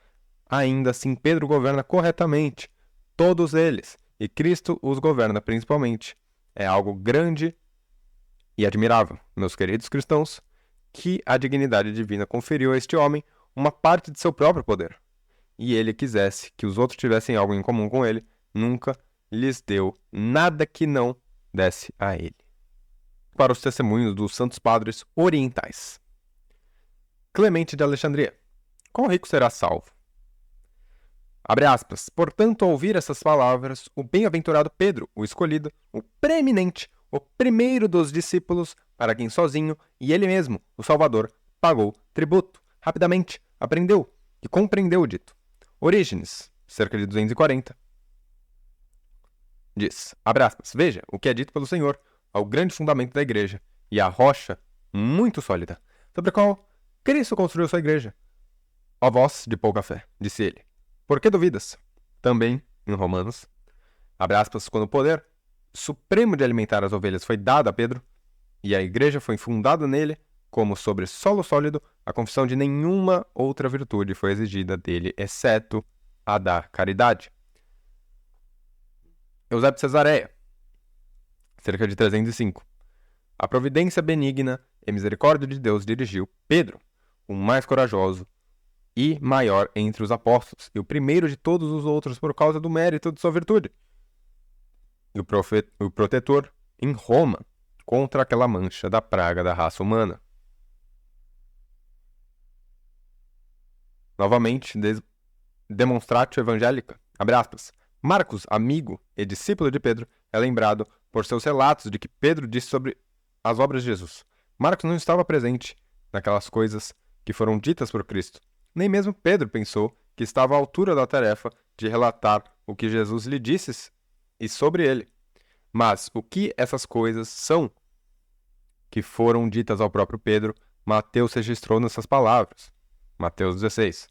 ainda assim Pedro governa corretamente todos eles, e Cristo os governa principalmente. É algo grande e admirável, meus queridos cristãos, que a dignidade divina conferiu a este homem uma parte de seu próprio poder, e ele quisesse que os outros tivessem algo em comum com ele, nunca lhes deu nada que não desse a ele. Para os testemunhos dos santos padres orientais. Clemente de Alexandria. Qual rico será salvo? Abre aspas. Portanto, ao ouvir essas palavras, o bem-aventurado Pedro, o escolhido, o preeminente, o primeiro dos discípulos, para quem sozinho e ele mesmo, o Salvador, pagou tributo, rapidamente aprendeu e compreendeu o dito. Orígenes, cerca de 240. Diz, abre aspas, veja o que é dito pelo Senhor ao grande fundamento da igreja e a rocha muito sólida, sobre a qual Cristo construiu sua igreja. Ó vós de pouca fé, disse ele, por que duvidas? Também, em Romanos, abre aspas, quando o poder supremo de alimentar as ovelhas foi dado a Pedro, e a igreja foi fundada nele, como sobre solo sólido, a confissão de nenhuma outra virtude foi exigida dele, exceto a da caridade. Eusébio de Cesareia, cerca de 305. A providência benigna e misericórdia de Deus dirigiu Pedro, o mais corajoso e maior entre os apóstolos, e o primeiro de todos os outros por causa do mérito de sua virtude, e o protetor em Roma contra aquela mancha da praga da raça humana. Novamente, Demonstratio Evangelica, abre aspas, Marcos, amigo e discípulo de Pedro, é lembrado por seus relatos de que Pedro disse sobre as obras de Jesus. Marcos não estava presente naquelas coisas que foram ditas por Cristo. Nem mesmo Pedro pensou que estava à altura da tarefa de relatar o que Jesus lhe disse e sobre ele. Mas o que essas coisas são que foram ditas ao próprio Pedro, Mateus registrou nessas palavras. Mateus 16.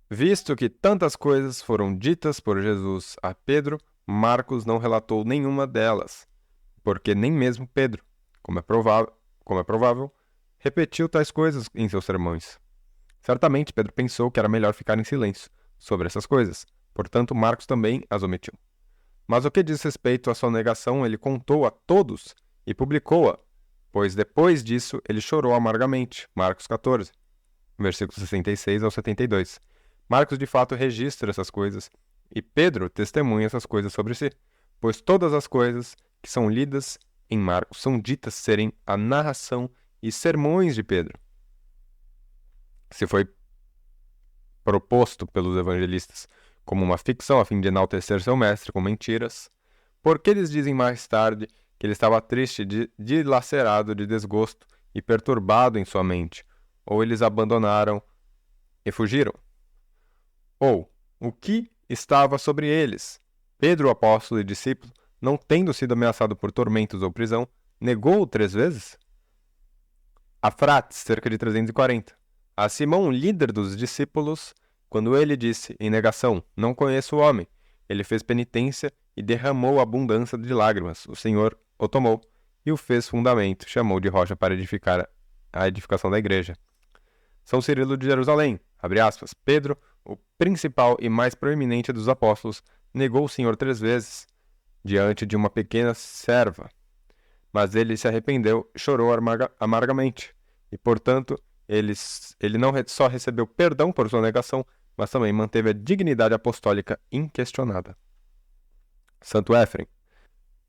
Visto que tantas coisas foram ditas por Jesus a Pedro, Marcos não relatou nenhuma delas, porque nem mesmo Pedro, como é provável, repetiu tais coisas em seus sermões. Certamente Pedro pensou que era melhor ficar em silêncio sobre essas coisas, portanto Marcos também as omitiu. Mas o que diz respeito à sua negação, ele contou a todos e publicou-a, pois depois disso ele chorou amargamente. Marcos 14, versículos 66 ao 72. Marcos de fato registra essas coisas, e Pedro testemunha essas coisas sobre si, pois todas as coisas que são lidas em Marcos são ditas serem a narração e sermões de Pedro. Se foi proposto pelos evangelistas como uma ficção a fim de enaltecer seu mestre com mentiras, por que eles dizem mais tarde que ele estava triste, dilacerado de desgosto e perturbado em sua mente? Ou eles abandonaram e fugiram? Ou, o que estava sobre eles? Pedro, apóstolo e discípulo, não tendo sido ameaçado por tormentos ou prisão, negou-o 3 vezes? A Frates, cerca de 340. A Simão, líder dos discípulos, quando ele disse, em negação, não conheço o homem, ele fez penitência e derramou abundância de lágrimas. O Senhor o tomou e o fez fundamento, chamou de rocha para edificar a edificação da igreja. São Cirilo de Jerusalém, abre aspas, Pedro, o principal e mais proeminente dos apóstolos, negou o Senhor 3 vezes, diante de uma pequena serva. Mas ele se arrependeu e chorou amargamente, e, portanto, ele não só recebeu perdão por sua negação, mas também manteve a dignidade apostólica inquestionada. Santo Éfrem.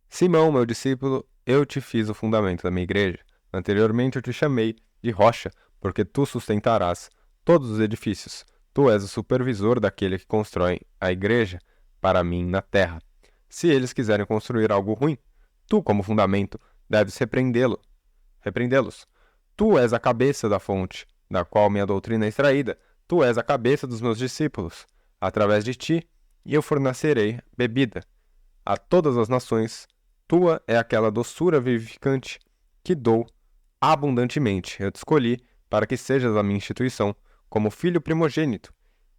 Simão, meu discípulo, eu te fiz o fundamento da minha igreja. Anteriormente eu te chamei de rocha, porque tu sustentarás todos os edifícios. Tu és o supervisor daquele que constrói a igreja para mim na terra. Se eles quiserem construir algo ruim, tu, como fundamento, deves repreendê-los. Tu és a cabeça da fonte, da qual minha doutrina é extraída. Tu és a cabeça dos meus discípulos. Através de ti, eu fornecerei bebida a todas as nações. Tua é aquela doçura vivificante que dou abundantemente. Eu te escolhi para que sejas a minha instituição, como filho primogênito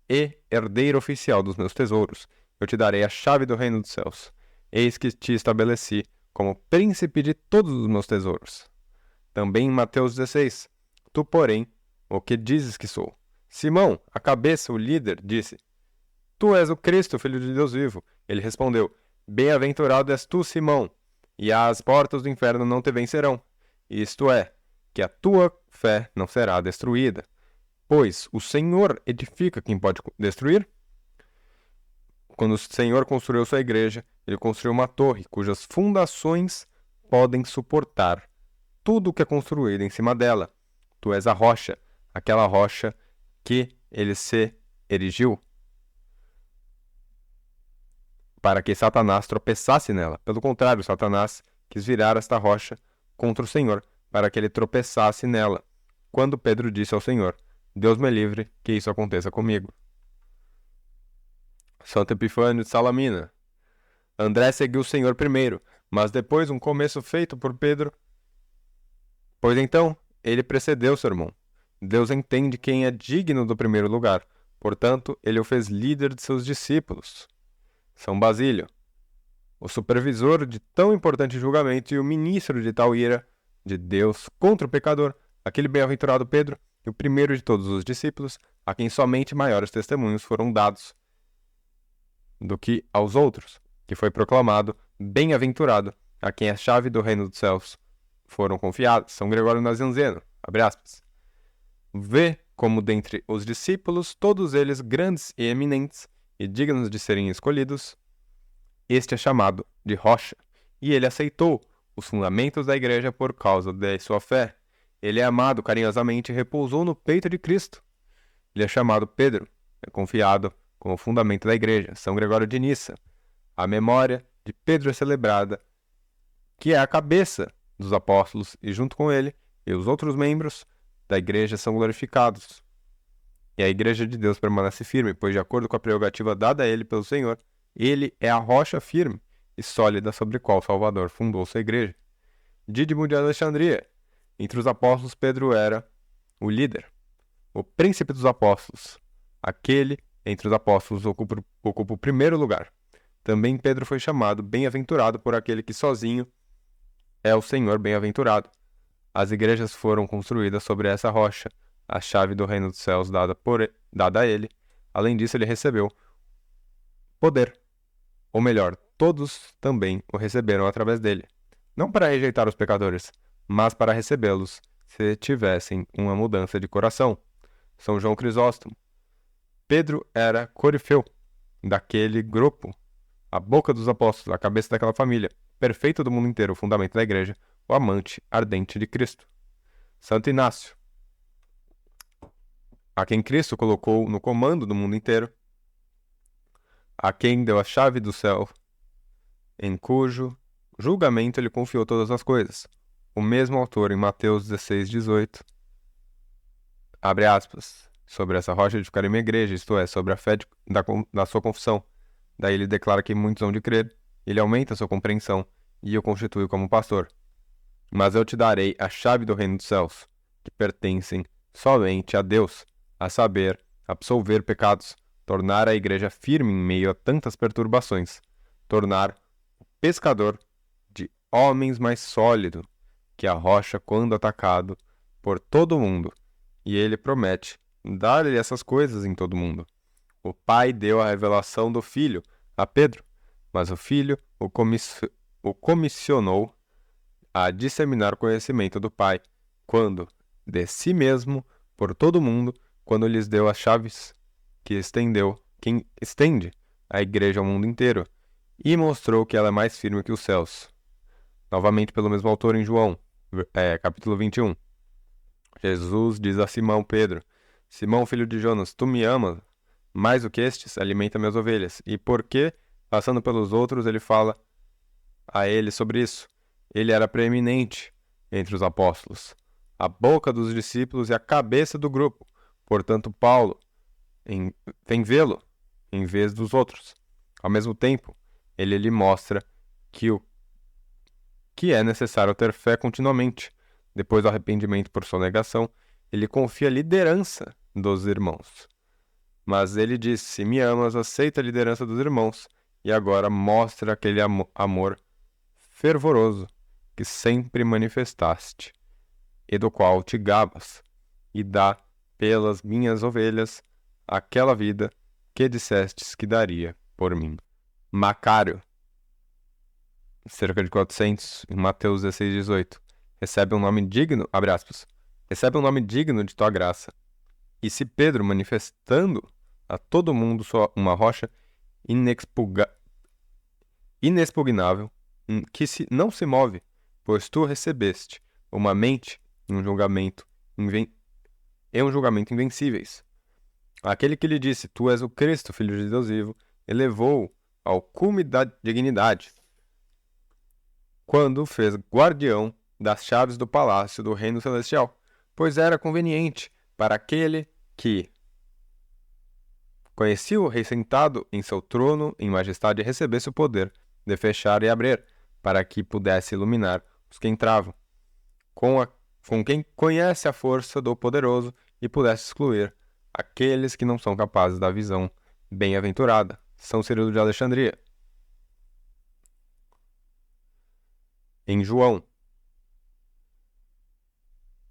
e herdeiro oficial dos meus tesouros. Eu te darei a chave do reino dos céus. Eis que te estabeleci como príncipe de todos os meus tesouros. Também em Mateus 16. Tu, porém, o que dizes que sou? Simão, a cabeça, o líder, disse, tu és o Cristo, filho de Deus vivo. Ele respondeu, bem-aventurado és tu, Simão, e as portas do inferno não te vencerão. Isto é, que a tua fé não será destruída. Pois o Senhor edifica quem pode destruir? Quando o Senhor construiu sua igreja, ele construiu uma torre cujas fundações podem suportar tudo o que é construído em cima dela. Tu és a rocha, aquela rocha que ele se erigiu para que Satanás tropeçasse nela. Pelo contrário, Satanás quis virar esta rocha contra o Senhor, para que ele tropeçasse nela. Quando Pedro disse ao Senhor, Deus me livre que isso aconteça comigo. Santo Epifânio de Salamina. André seguiu o Senhor primeiro, mas depois um começo feito por Pedro. Pois então, ele precedeu seu irmão. Deus entende quem é digno do primeiro lugar. Portanto, ele o fez líder de seus discípulos. São Basílio, o supervisor de tão importante julgamento e o ministro de tal ira de Deus contra o pecador, aquele bem-aventurado Pedro, e o primeiro de todos os discípulos, a quem somente maiores testemunhos foram dados do que aos outros, que foi proclamado bem-aventurado, a quem a chave do reino dos céus foram confiadas. São Gregório Nazianzeno, abre aspas. Vê como dentre os discípulos, todos eles grandes e eminentes, e dignos de serem escolhidos, este é chamado de rocha, e ele aceitou os fundamentos da igreja por causa de sua fé. Ele é amado carinhosamente e repousou no peito de Cristo. Ele é chamado Pedro, é confiado como fundamento da igreja. São Gregório de Nissa. A memória de Pedro é celebrada, que é a cabeça dos apóstolos, e junto com ele e os outros membros da igreja são glorificados. E a igreja de Deus permanece firme, pois de acordo com a prerrogativa dada a ele pelo Senhor, ele é a rocha firme e sólida sobre a qual o Salvador fundou sua igreja. Dídimo de Alexandria. Entre os apóstolos, Pedro era o líder, o príncipe dos apóstolos. Aquele, entre os apóstolos, ocupa o primeiro lugar. também Pedro foi chamado bem-aventurado por aquele que sozinho é o Senhor bem-aventurado. As igrejas foram construídas sobre essa rocha, a chave do reino dos céus dada a ele. Além disso, ele recebeu poder. Ou melhor, todos também o receberam através dele. Não para rejeitar os pecadores, mas para recebê-los, se tivessem uma mudança de coração. São João Crisóstomo. Pedro era corifeu daquele grupo, a boca dos apóstolos, a cabeça daquela família, perfeito do mundo inteiro, o fundamento da igreja, o amante ardente de Cristo. Santo Inácio, a quem Cristo colocou no comando do mundo inteiro, a quem deu a chave do céu, em cujo julgamento ele confiou todas as coisas. O mesmo autor, em Mateus 16:18, abre aspas, sobre essa rocha edificarei minha igreja, isto é, sobre a fé da sua confissão. Daí ele declara que muitos hão de crer, ele aumenta a sua compreensão e o constitui como pastor. Mas eu te darei a chave do reino dos céus, que pertencem somente a Deus, a saber, absolver pecados, tornar a igreja firme em meio a tantas perturbações, tornar o pescador de homens mais sólido que a rocha quando atacado por todo mundo. E ele promete dar-lhe essas coisas em todo mundo. O Pai deu a revelação do Filho a Pedro, mas o Filho o comissionou a disseminar o conhecimento do Pai, quando, de si mesmo, por todo mundo, quando lhes deu as chaves, quem estende a igreja ao mundo inteiro, e mostrou que ela é mais firme que os céus. Novamente pelo mesmo autor em João, capítulo 21. Jesus diz a Simão Pedro: Simão, filho de Jonas, tu me amas mais do que estes? Alimenta minhas ovelhas. E por que, passando pelos outros, ele fala a ele sobre isso? Ele era preeminente entre os apóstolos, a boca dos discípulos e a cabeça do grupo. Portanto, Paulo vem vê-lo em vez dos outros. Ao mesmo tempo, ele lhe mostra que é necessário ter fé continuamente. Depois do arrependimento por sua negação, ele confia a liderança dos irmãos. Mas ele diz: se me amas, aceita a liderança dos irmãos, e agora mostra aquele amor fervoroso que sempre manifestaste, e do qual te gabas, e dá pelas minhas ovelhas aquela vida que dissestes que daria por mim. Macário, cerca de 400, em Mateus 16:18, recebe um nome digno, abre aspas, recebe um nome digno de tua graça. E se Pedro, manifestando a todo mundo uma rocha inexpugnável, que não se move, pois tu recebeste uma mente e um julgamento invencíveis. Aquele que lhe disse: tu és o Cristo, filho de Deus vivo, elevou ao cume da dignidade, quando o fez guardião das chaves do palácio do reino celestial, pois era conveniente para aquele que conhecia o rei sentado em seu trono em majestade e recebesse o poder de fechar e abrir, para que pudesse iluminar os que entravam, com quem conhece a força do poderoso e pudesse excluir aqueles que não são capazes da visão bem-aventurada. São Cirilo de Alexandria. Em João,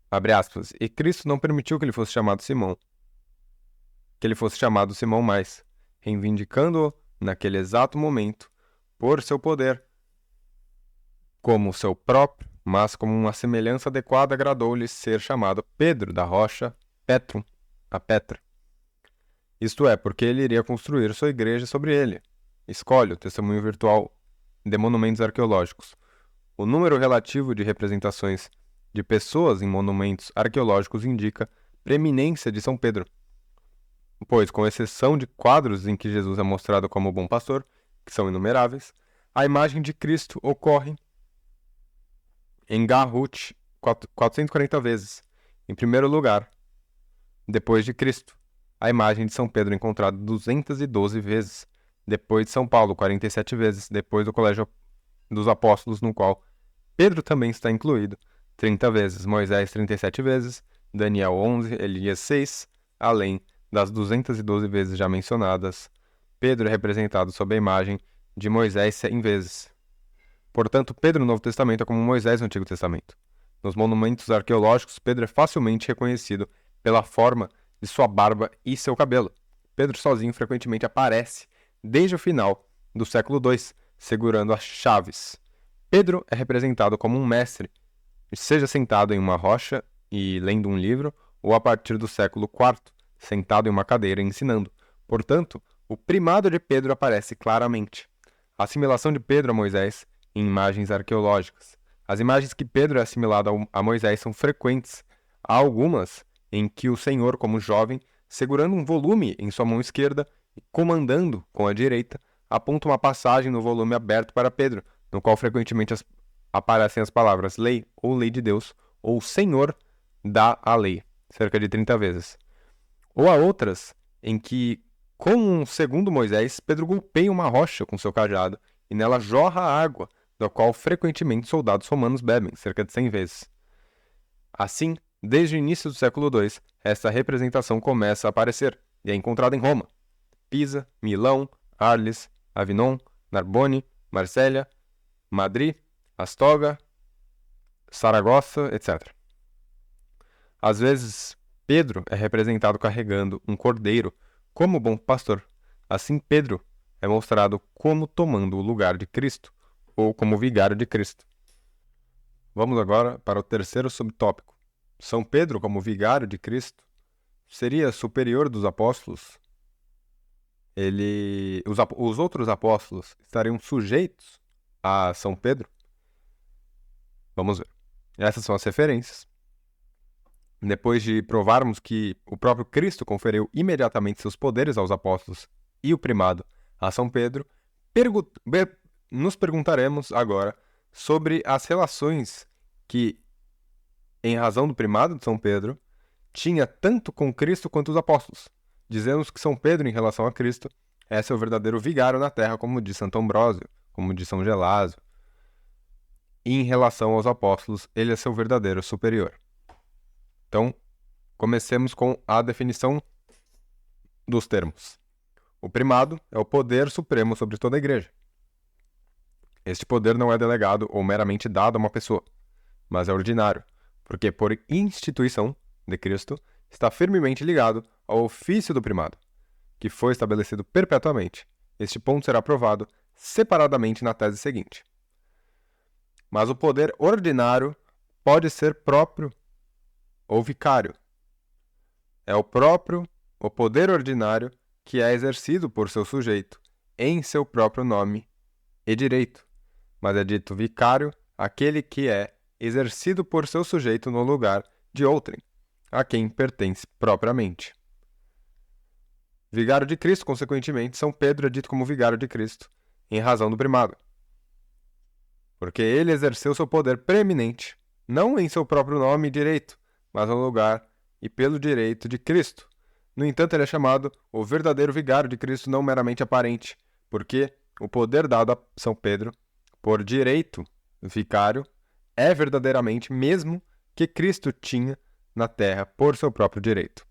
abre aspas, e Cristo não permitiu que ele fosse chamado Simão, mais, reivindicando-o naquele exato momento por seu poder, como seu próprio, mas como uma semelhança adequada agradou-lhe ser chamado Pedro da rocha Petrum, a Petra. Isto é, porque ele iria construir sua igreja sobre ele. Escolhe o testemunho virtual de monumentos arqueológicos. O número relativo de representações de pessoas em monumentos arqueológicos indica preeminência de São Pedro, pois, com exceção de quadros em que Jesus é mostrado como o bom pastor, que são inumeráveis, a imagem de Cristo ocorre em Garrut 440 vezes. Em primeiro lugar, depois de Cristo, a imagem de São Pedro é encontrada 212 vezes, depois de São Paulo 47 vezes, depois do Colégio dos Apóstolos, no qual Pedro também está incluído, 30 vezes, Moisés 37 vezes, Daniel 11, Elias 6, além das 212 vezes já mencionadas. Pedro é representado sob a imagem de Moisés 100 vezes. Portanto, Pedro no Novo Testamento é como Moisés no Antigo Testamento. Nos monumentos arqueológicos, Pedro é facilmente reconhecido pela forma de sua barba e seu cabelo. Pedro sozinho frequentemente aparece desde o final do século II, segurando as chaves. Pedro é representado como um mestre, seja sentado em uma rocha e lendo um livro, ou a partir do século IV, sentado em uma cadeira ensinando. Portanto, o primado de Pedro aparece claramente. A assimilação de Pedro a Moisés em imagens arqueológicas. As imagens que Pedro é assimilado a Moisés são frequentes. Há algumas em que o Senhor, como jovem, segurando um volume em sua mão esquerda e comandando com a direita, aponta uma passagem no volume aberto para Pedro, no qual frequentemente aparecem as palavras lei ou lei de Deus, ou Senhor dá a lei, cerca de 30 vezes. Ou há outras em que, como um segundo Moisés, Pedro golpeia uma rocha com seu cajado e nela jorra água, da qual frequentemente soldados romanos bebem, cerca de 100 vezes. Assim, desde o início do século II, essa representação começa a aparecer e é encontrada em Roma, Pisa, Milão, Arles, Avignon, Narbonne, Marsella, Madrid, Astorga, Saragossa, etc. Às vezes, Pedro é representado carregando um cordeiro como bom pastor. Assim, Pedro é mostrado como tomando o lugar de Cristo, ou como vigário de Cristo. Vamos agora para o terceiro subtópico. São Pedro, como vigário de Cristo, seria superior dos apóstolos? Os outros apóstolos estariam sujeitos a São Pedro? Vamos ver. Essas são as referências. Depois de provarmos que o próprio Cristo conferiu imediatamente seus poderes aos apóstolos e o primado a São Pedro, nos perguntaremos agora sobre as relações que, em razão do primado de São Pedro, tinha tanto com Cristo quanto os apóstolos. Dizemos que São Pedro, em relação a Cristo, é seu verdadeiro vigário na terra, como diz Santo Ambrósio, como diz São Gelásio. E em relação aos apóstolos, ele é seu verdadeiro superior. Então, comecemos com a definição dos termos. O primado é o poder supremo sobre toda a igreja. Este poder não é delegado ou meramente dado a uma pessoa, mas é ordinário, porque por instituição de Cristo está firmemente ligado ao ofício do primado, que foi estabelecido perpetuamente. Este ponto será provado separadamente na tese seguinte. Mas o poder ordinário pode ser próprio ou vicário. É o poder ordinário que é exercido por seu sujeito em seu próprio nome e direito, mas é dito vicário aquele que é exercido por seu sujeito no lugar de outrem, a quem pertence propriamente. Vigário de Cristo, consequentemente, São Pedro é dito como vigário de Cristo, em razão do primado, porque ele exerceu seu poder preeminente, não em seu próprio nome e direito, mas no lugar e pelo direito de Cristo. No entanto, ele é chamado o verdadeiro vigário de Cristo, não meramente aparente, porque o poder dado a São Pedro, por direito vicário, é verdadeiramente mesmo que Cristo tinha na terra por seu próprio direito.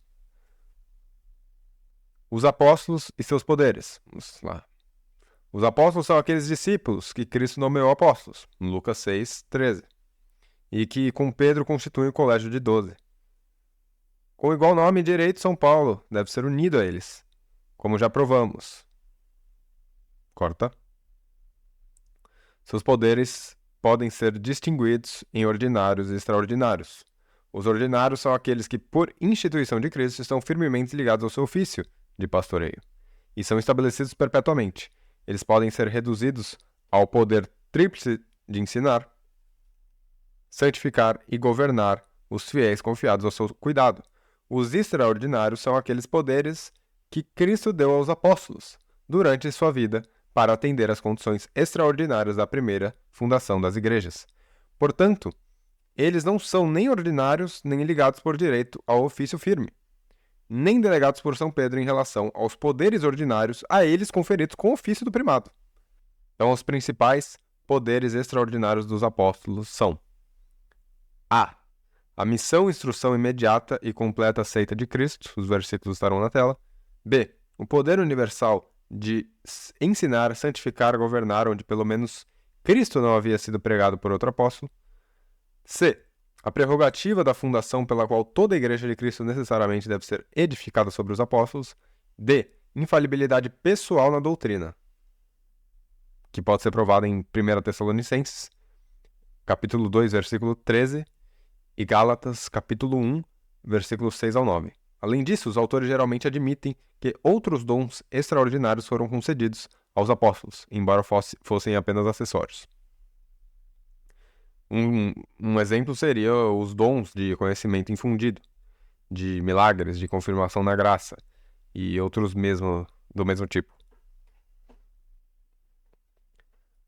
Os apóstolos e seus poderes. Vamos lá. Os apóstolos são aqueles discípulos que Cristo nomeou apóstolos, em Lucas 6, 13, e que com Pedro constituem o colégio de 12. Com igual nome e direito, São Paulo deve ser unido a eles, como já provamos. Corta. Seus poderes podem ser distinguidos em ordinários e extraordinários. Os ordinários são aqueles que, por instituição de Cristo, estão firmemente ligados ao seu ofício de pastoreio, e são estabelecidos perpetuamente. Eles podem ser reduzidos ao poder tríplice de ensinar, santificar e governar os fiéis confiados ao seu cuidado. Os extraordinários são aqueles poderes que Cristo deu aos apóstolos durante sua vida para atender às condições extraordinárias da primeira fundação das igrejas. Portanto, eles não são nem ordinários, nem ligados por direito ao ofício firme, nem delegados por São Pedro em relação aos poderes ordinários a eles conferidos com o ofício do primado. Então, os principais poderes extraordinários dos apóstolos são: a missão e instrução imediata e completa aceita de Cristo, os versículos estarão na tela. B, o poder universal de ensinar, santificar, governar, onde pelo menos Cristo não havia sido pregado por outro apóstolo. C. A prerrogativa da fundação pela qual toda a igreja de Cristo necessariamente deve ser edificada sobre os apóstolos. D. Infalibilidade pessoal na doutrina, que pode ser provada em 1 Tessalonicenses, capítulo 2, versículo 13, e Gálatas, capítulo 1, versículos 6 ao 9. Além disso, os autores geralmente admitem que outros dons extraordinários foram concedidos aos apóstolos, embora fossem apenas acessórios. Um exemplo seria os dons de conhecimento infundido, de milagres, de confirmação na graça, e outros do mesmo tipo.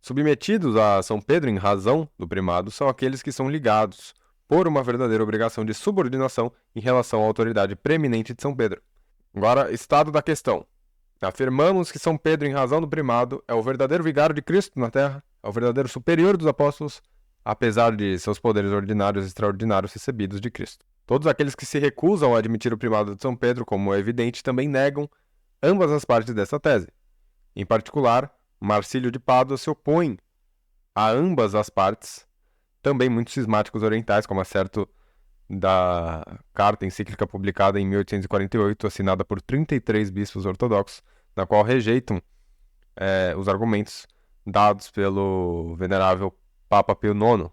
Submetidos a São Pedro em razão do primado são aqueles que são ligados por uma verdadeira obrigação de subordinação em relação à autoridade preeminente de São Pedro. Agora, estado da questão. Afirmamos que São Pedro, em razão do primado, é o verdadeiro vigário de Cristo na terra, é o verdadeiro superior dos apóstolos, apesar de seus poderes ordinários e extraordinários recebidos de Cristo. Todos aqueles que se recusam a admitir o primado de São Pedro, como é evidente, também negam ambas as partes dessa tese. Em particular, Marcílio de Pádua se opõe a ambas as partes. Também muitos cismáticos orientais, como é certo da carta encíclica publicada em 1848, assinada por 33 bispos ortodoxos, na qual rejeitam os argumentos dados pelo venerável Papa Pio IX,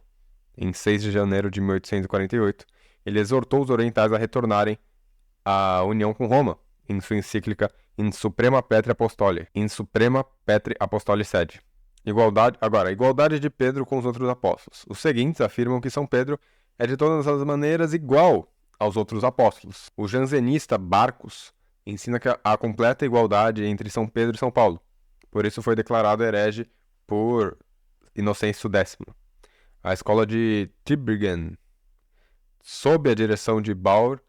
em 6 de janeiro de 1848. Ele exortou os orientais a retornarem à união com Roma, em sua encíclica In Suprema Petri Apostoli Sede. Igualdade de Pedro com os outros apóstolos. Os seguintes afirmam que São Pedro é de todas as maneiras igual aos outros apóstolos. O jansenista Barcos ensina que a completa igualdade entre São Pedro e São Paulo. Por isso foi declarado herege por Inocêncio X. A escola de Tübingen, sob a direção de Bauer,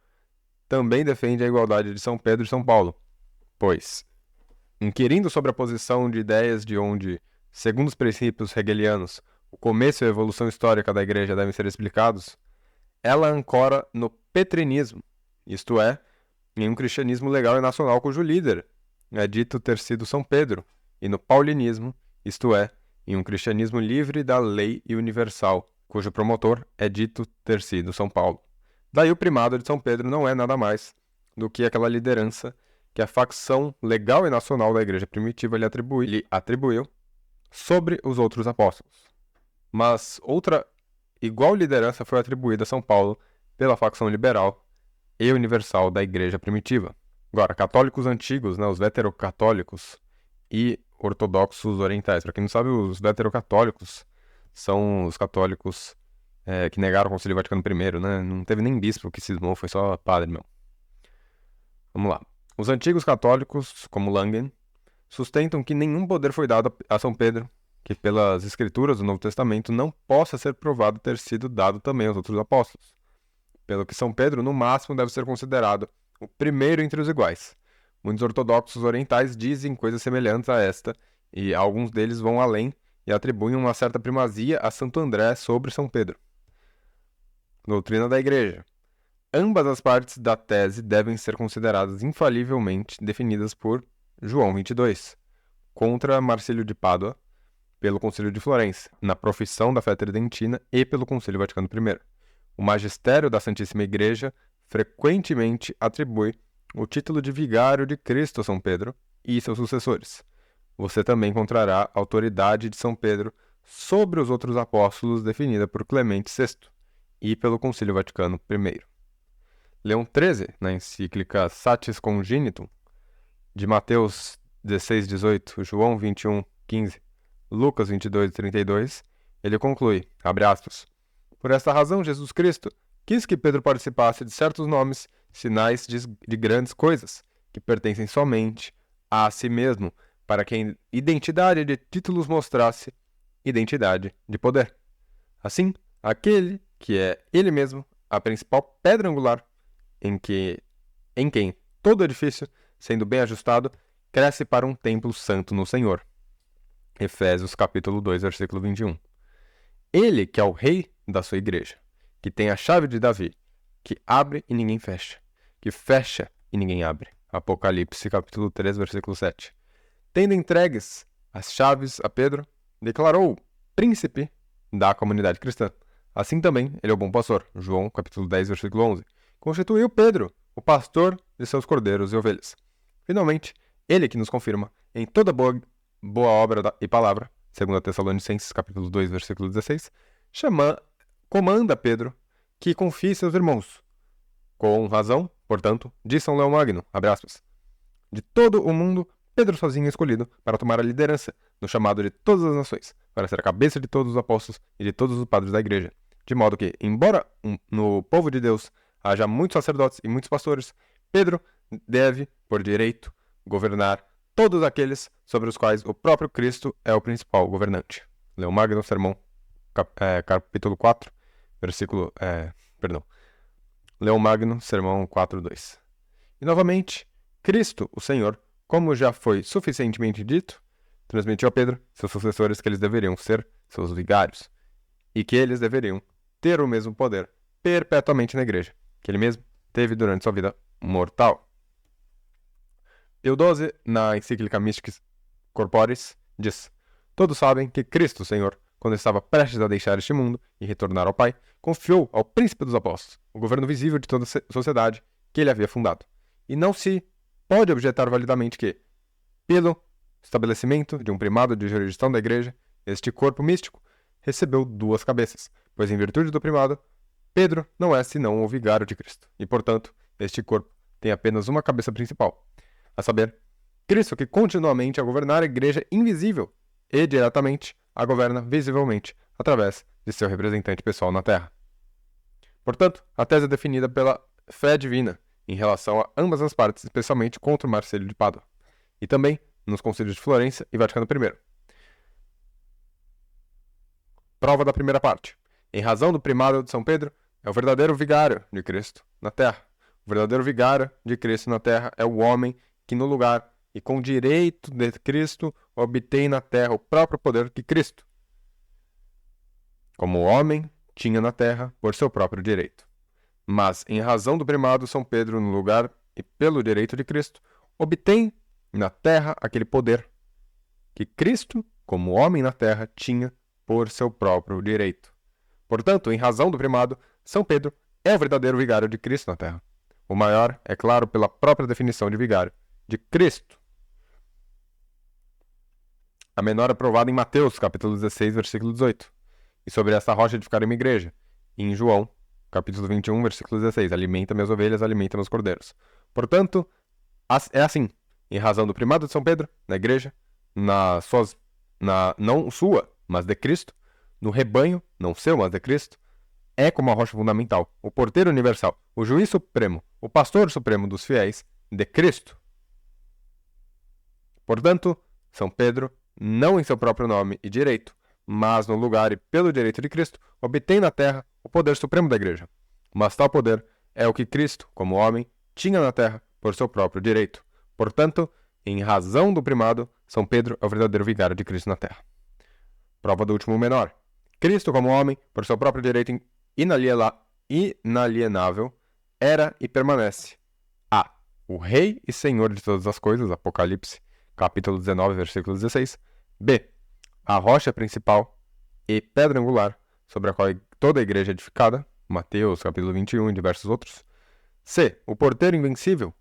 também defende a igualdade de São Pedro e São Paulo, pois, inquirindo sobre a posição de ideias de onde, segundo os princípios hegelianos, o começo e a evolução histórica da Igreja devem ser explicados, ela ancora no petrinismo, isto é, em um cristianismo legal e nacional cujo líder é dito ter sido São Pedro, e no paulinismo, isto é, em um cristianismo livre da lei e universal, cujo promotor é dito ter sido São Paulo. Daí o primado de São Pedro não é nada mais do que aquela liderança que a facção legal e nacional da Igreja primitiva lhe atribuiu sobre os outros apóstolos. Mas outra igual liderança foi atribuída a São Paulo pela facção liberal e universal da Igreja primitiva. Agora, católicos antigos, os veterocatólicos e ortodoxos orientais. Para quem não sabe, os veterocatólicos são os católicos que negaram o Concílio Vaticano I, né? Não teve nem bispo que cismou, foi só padre, meu. Vamos lá. Os antigos católicos, como Langen, sustentam que nenhum poder foi dado a São Pedro, que pelas escrituras do Novo Testamento não possa ser provado ter sido dado também aos outros apóstolos. Pelo que São Pedro, no máximo, deve ser considerado o primeiro entre os iguais. Muitos ortodoxos orientais dizem coisas semelhantes a esta, e alguns deles vão além e atribuem uma certa primazia a Santo André sobre São Pedro. Doutrina da Igreja. Ambas as partes da tese devem ser consideradas infalivelmente definidas por João 22, contra Marcílio de Pádua, pelo Concílio de Florença, na Profissão da Fé Tridentina e pelo Concílio Vaticano I. O magistério da Santíssima Igreja frequentemente atribui o título de vigário de Cristo a São Pedro e seus sucessores. Você também encontrará a autoridade de São Pedro sobre os outros apóstolos definida por Clemente VI e pelo Concílio Vaticano I. Leão XIII, na encíclica Satis Congenitum, de Mateus 16, 18, João 21, 15, Lucas 22, 32, ele conclui, abre aspas, por esta razão Jesus Cristo quis que Pedro participasse de certos nomes, sinais de grandes coisas, que pertencem somente a si mesmo, para que a identidade de títulos mostrasse identidade de poder. Assim, aquele que é ele mesmo, a principal pedra angular, em quem todo edifício, sendo bem ajustado, cresce para um templo santo no Senhor. Efésios capítulo 2, versículo 21. Ele que é o rei da sua igreja, que tem a chave de Davi, que abre e ninguém fecha, que fecha e ninguém abre. Apocalipse capítulo 3, versículo 7. tendo entregues as chaves a Pedro, declarou-o príncipe da comunidade cristã. Assim também, ele é o bom pastor. João, capítulo 10, versículo 11. Constituiu Pedro o pastor de seus cordeiros e ovelhas. Finalmente, ele que nos confirma em toda boa obra e palavra, segundo Tessalonicenses, capítulo 2, versículo 16, comanda Pedro que confie seus irmãos. Com razão, portanto, diz São Leão Magno, abre aspas, de todo o mundo, Pedro sozinho é escolhido para tomar a liderança no chamado de todas as nações, para ser a cabeça de todos os apóstolos e de todos os padres da igreja. De modo que, embora no povo de Deus haja muitos sacerdotes e muitos pastores, Pedro deve, por direito, governar todos aqueles sobre os quais o próprio Cristo é o principal governante. Leão Magno, Sermão, capítulo 4, versículo... Leão Magno, Sermão 4:2. E novamente, Cristo, o Senhor, como já foi suficientemente dito, transmitiu a Pedro, seus sucessores, que eles deveriam ser seus vigários e que eles deveriam ter o mesmo poder perpetuamente na igreja, que ele mesmo teve durante sua vida mortal. Pio XII, na encíclica Mysticis Corporis, diz: todos sabem que Cristo, o Senhor, quando estava prestes a deixar este mundo e retornar ao Pai, confiou ao príncipe dos apóstolos o governo visível de toda a sociedade que ele havia fundado. E não se pode objetar validamente que, pelo estabelecimento de um primado de jurisdição da igreja, este corpo místico recebeu duas cabeças, pois em virtude do primado, Pedro não é senão o vigário de Cristo, e portanto, este corpo tem apenas uma cabeça principal, a saber, Cristo, que continuamente a governar a igreja invisível e diretamente a governa visivelmente através de seu representante pessoal na Terra. Portanto, a tese é definida pela fé divina em relação a ambas as partes, especialmente contra o Marcelo de Pádua, e também nos concílios de Florença e Vaticano I. Prova da primeira parte. Em razão do primado de São Pedro, é o verdadeiro vigário de Cristo na Terra. O verdadeiro vigário de Cristo na Terra é o homem que no lugar e com direito de Cristo obtém na Terra o próprio poder que Cristo, como homem, tinha na Terra por seu próprio direito. Mas, em razão do primado, São Pedro, no lugar e pelo direito de Cristo, obtém na Terra aquele poder que Cristo, como homem na Terra, tinha por seu próprio direito. Portanto, em razão do primado, São Pedro é o verdadeiro vigário de Cristo na Terra. O maior, é claro, pela própria definição de vigário de Cristo. A menor é provada em Mateus, capítulo 16, versículo 18. E sobre essa rocha edificarei uma igreja. E em João, capítulo 21, versículo 16. Alimenta minhas ovelhas, alimenta meus cordeiros. Portanto, é assim. Em razão do primado de São Pedro, na igreja, não sua, mas de Cristo, no rebanho, não seu, mas de Cristo, é como a rocha fundamental, o porteiro universal, o juiz supremo, o pastor supremo dos fiéis, de Cristo. Portanto, São Pedro, não em seu próprio nome e direito, mas no lugar e pelo direito de Cristo, obtém na terra o poder supremo da igreja. Mas tal poder é o que Cristo, como homem, tinha na terra por seu próprio direito. Portanto, em razão do primado, São Pedro é o verdadeiro vigário de Cristo na terra. Prova do último menor. Cristo, como homem, por seu próprio direito inalienável, era e permanece a. O Rei e Senhor de todas as coisas, Apocalipse, capítulo 19, versículo 16. B. A rocha principal e pedra angular, sobre a qual toda a igreja é edificada, Mateus, capítulo 21 e diversos outros. C. O porteiro invencível,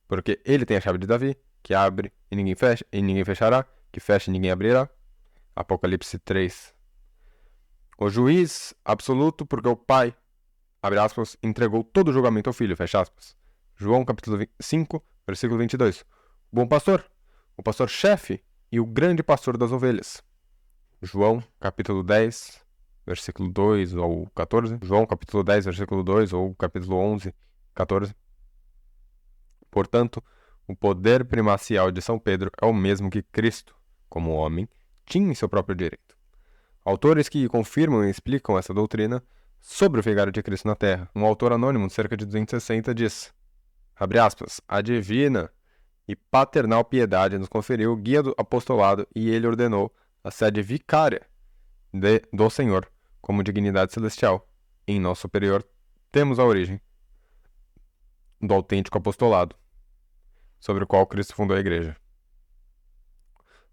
porque ele tem a chave de Davi, que abre e ninguém fechará, que fecha e ninguém abrirá, Apocalipse 3. O juiz absoluto, porque o Pai, abre aspas, entregou todo o julgamento ao Filho, fecha aspas. João, capítulo 5, versículo 22. O bom pastor, o pastor-chefe e o grande pastor das ovelhas. João, capítulo 10, versículo 2 ou 14. João, capítulo 10, versículo 2 ou capítulo 11, 14. Portanto, o poder primacial de São Pedro é o mesmo que Cristo, como homem, tinha em seu próprio direito. Autores que confirmam e explicam essa doutrina sobre o vigário de Cristo na Terra. Um autor anônimo de cerca de 260 diz, abre aspas, a divina e paternal piedade nos conferiu o guia do apostolado e ele ordenou a sede vicária do Senhor como dignidade celestial. Em nosso superior temos a origem do autêntico apostolado, sobre o qual Cristo fundou a igreja.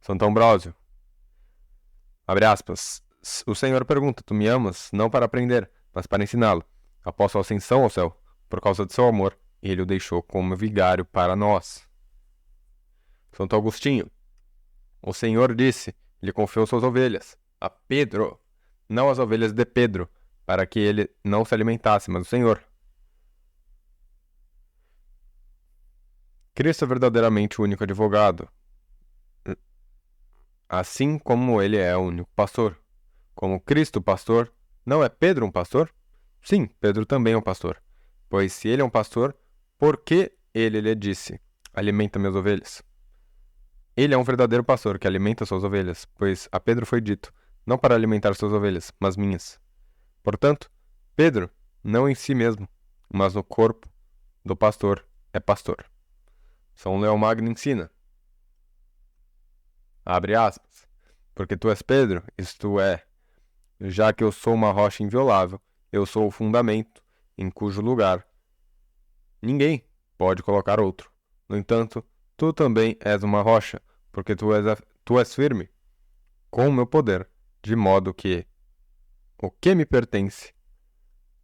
Santo Ambrósio, abre aspas, o Senhor pergunta, tu me amas, não para aprender, mas para ensiná-lo. Após sua ascensão ao céu, por causa de seu amor, ele o deixou como vigário para nós. Santo Agostinho, o Senhor disse, lhe confiou suas ovelhas, a Pedro, não as ovelhas de Pedro, para que ele não se alimentasse, mas o Senhor. Cristo é verdadeiramente o único advogado, assim como ele é o único pastor. Como Cristo pastor, não é Pedro um pastor? Sim, Pedro também é um pastor. Pois se ele é um pastor, por que ele lhe disse, alimenta minhas ovelhas? Ele é um verdadeiro pastor que alimenta suas ovelhas, pois a Pedro foi dito, não para alimentar suas ovelhas, mas minhas. Portanto, Pedro, não em si mesmo, mas no corpo do pastor, é pastor. São Leão Magno ensina, abre aspas, porque tu és Pedro, isto é, já que eu sou uma rocha inviolável, eu sou o fundamento, em cujo lugar ninguém pode colocar outro. No entanto, tu também és uma rocha, porque tu és firme, com o meu poder, de modo que o que me pertence,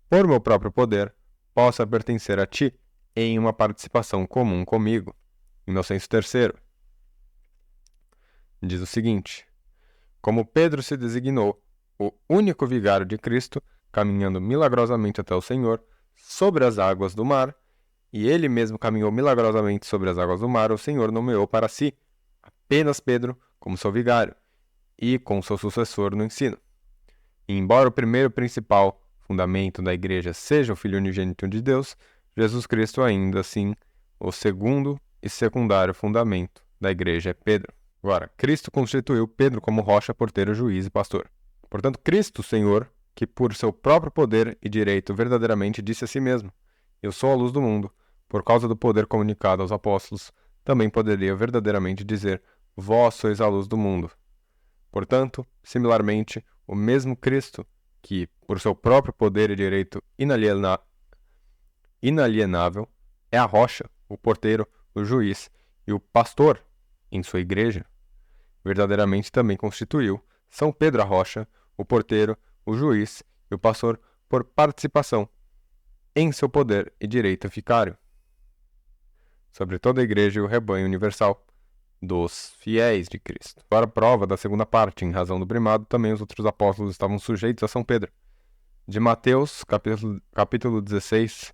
por meu próprio poder, possa pertencer a ti em uma participação comum comigo. Inocêncio III diz o seguinte, como Pedro se designou o único vigário de Cristo, caminhando milagrosamente até o Senhor, sobre as águas do mar, e ele mesmo caminhou milagrosamente sobre as águas do mar, o Senhor nomeou para si apenas Pedro como seu vigário, e com seu sucessor no ensino. E embora o primeiro principal fundamento da igreja seja o Filho unigênito de Deus, Jesus Cristo ainda assim, o segundo e secundário fundamento da igreja é Pedro. Agora, Cristo constituiu Pedro como rocha, porteiro, juiz e pastor. Portanto, Cristo, Senhor, que por seu próprio poder e direito verdadeiramente disse a si mesmo, eu sou a luz do mundo, por causa do poder comunicado aos apóstolos, também poderia verdadeiramente dizer, vós sois a luz do mundo. Portanto, similarmente, o mesmo Cristo, que, por seu próprio poder e direito inalienável, é a rocha, o porteiro, o juiz e o pastor em sua igreja, verdadeiramente também constituiu São Pedro a rocha, o porteiro, o juiz e o pastor por participação em seu poder e direito vicário sobre toda a igreja e o rebanho universal dos fiéis de Cristo. Para a prova da segunda parte, em razão do primado, também os outros apóstolos estavam sujeitos a São Pedro. De Mateus, capítulo 16,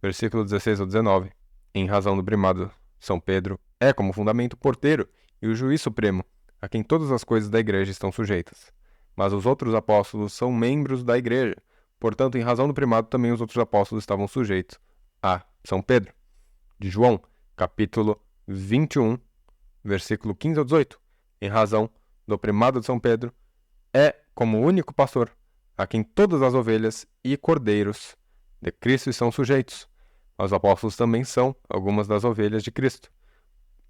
versículo 16 ao 19, em razão do primado, São Pedro é, como fundamento, o porteiro e o juiz supremo, a quem todas as coisas da igreja estão sujeitas. Mas os outros apóstolos são membros da igreja, portanto, em razão do primado, também os outros apóstolos estavam sujeitos a São Pedro. De João, capítulo 21, versículo 15 ao 18, em razão do primado de São Pedro, é como único pastor, a quem todas as ovelhas e cordeiros de Cristo estão sujeitos. Os apóstolos também são algumas das ovelhas de Cristo,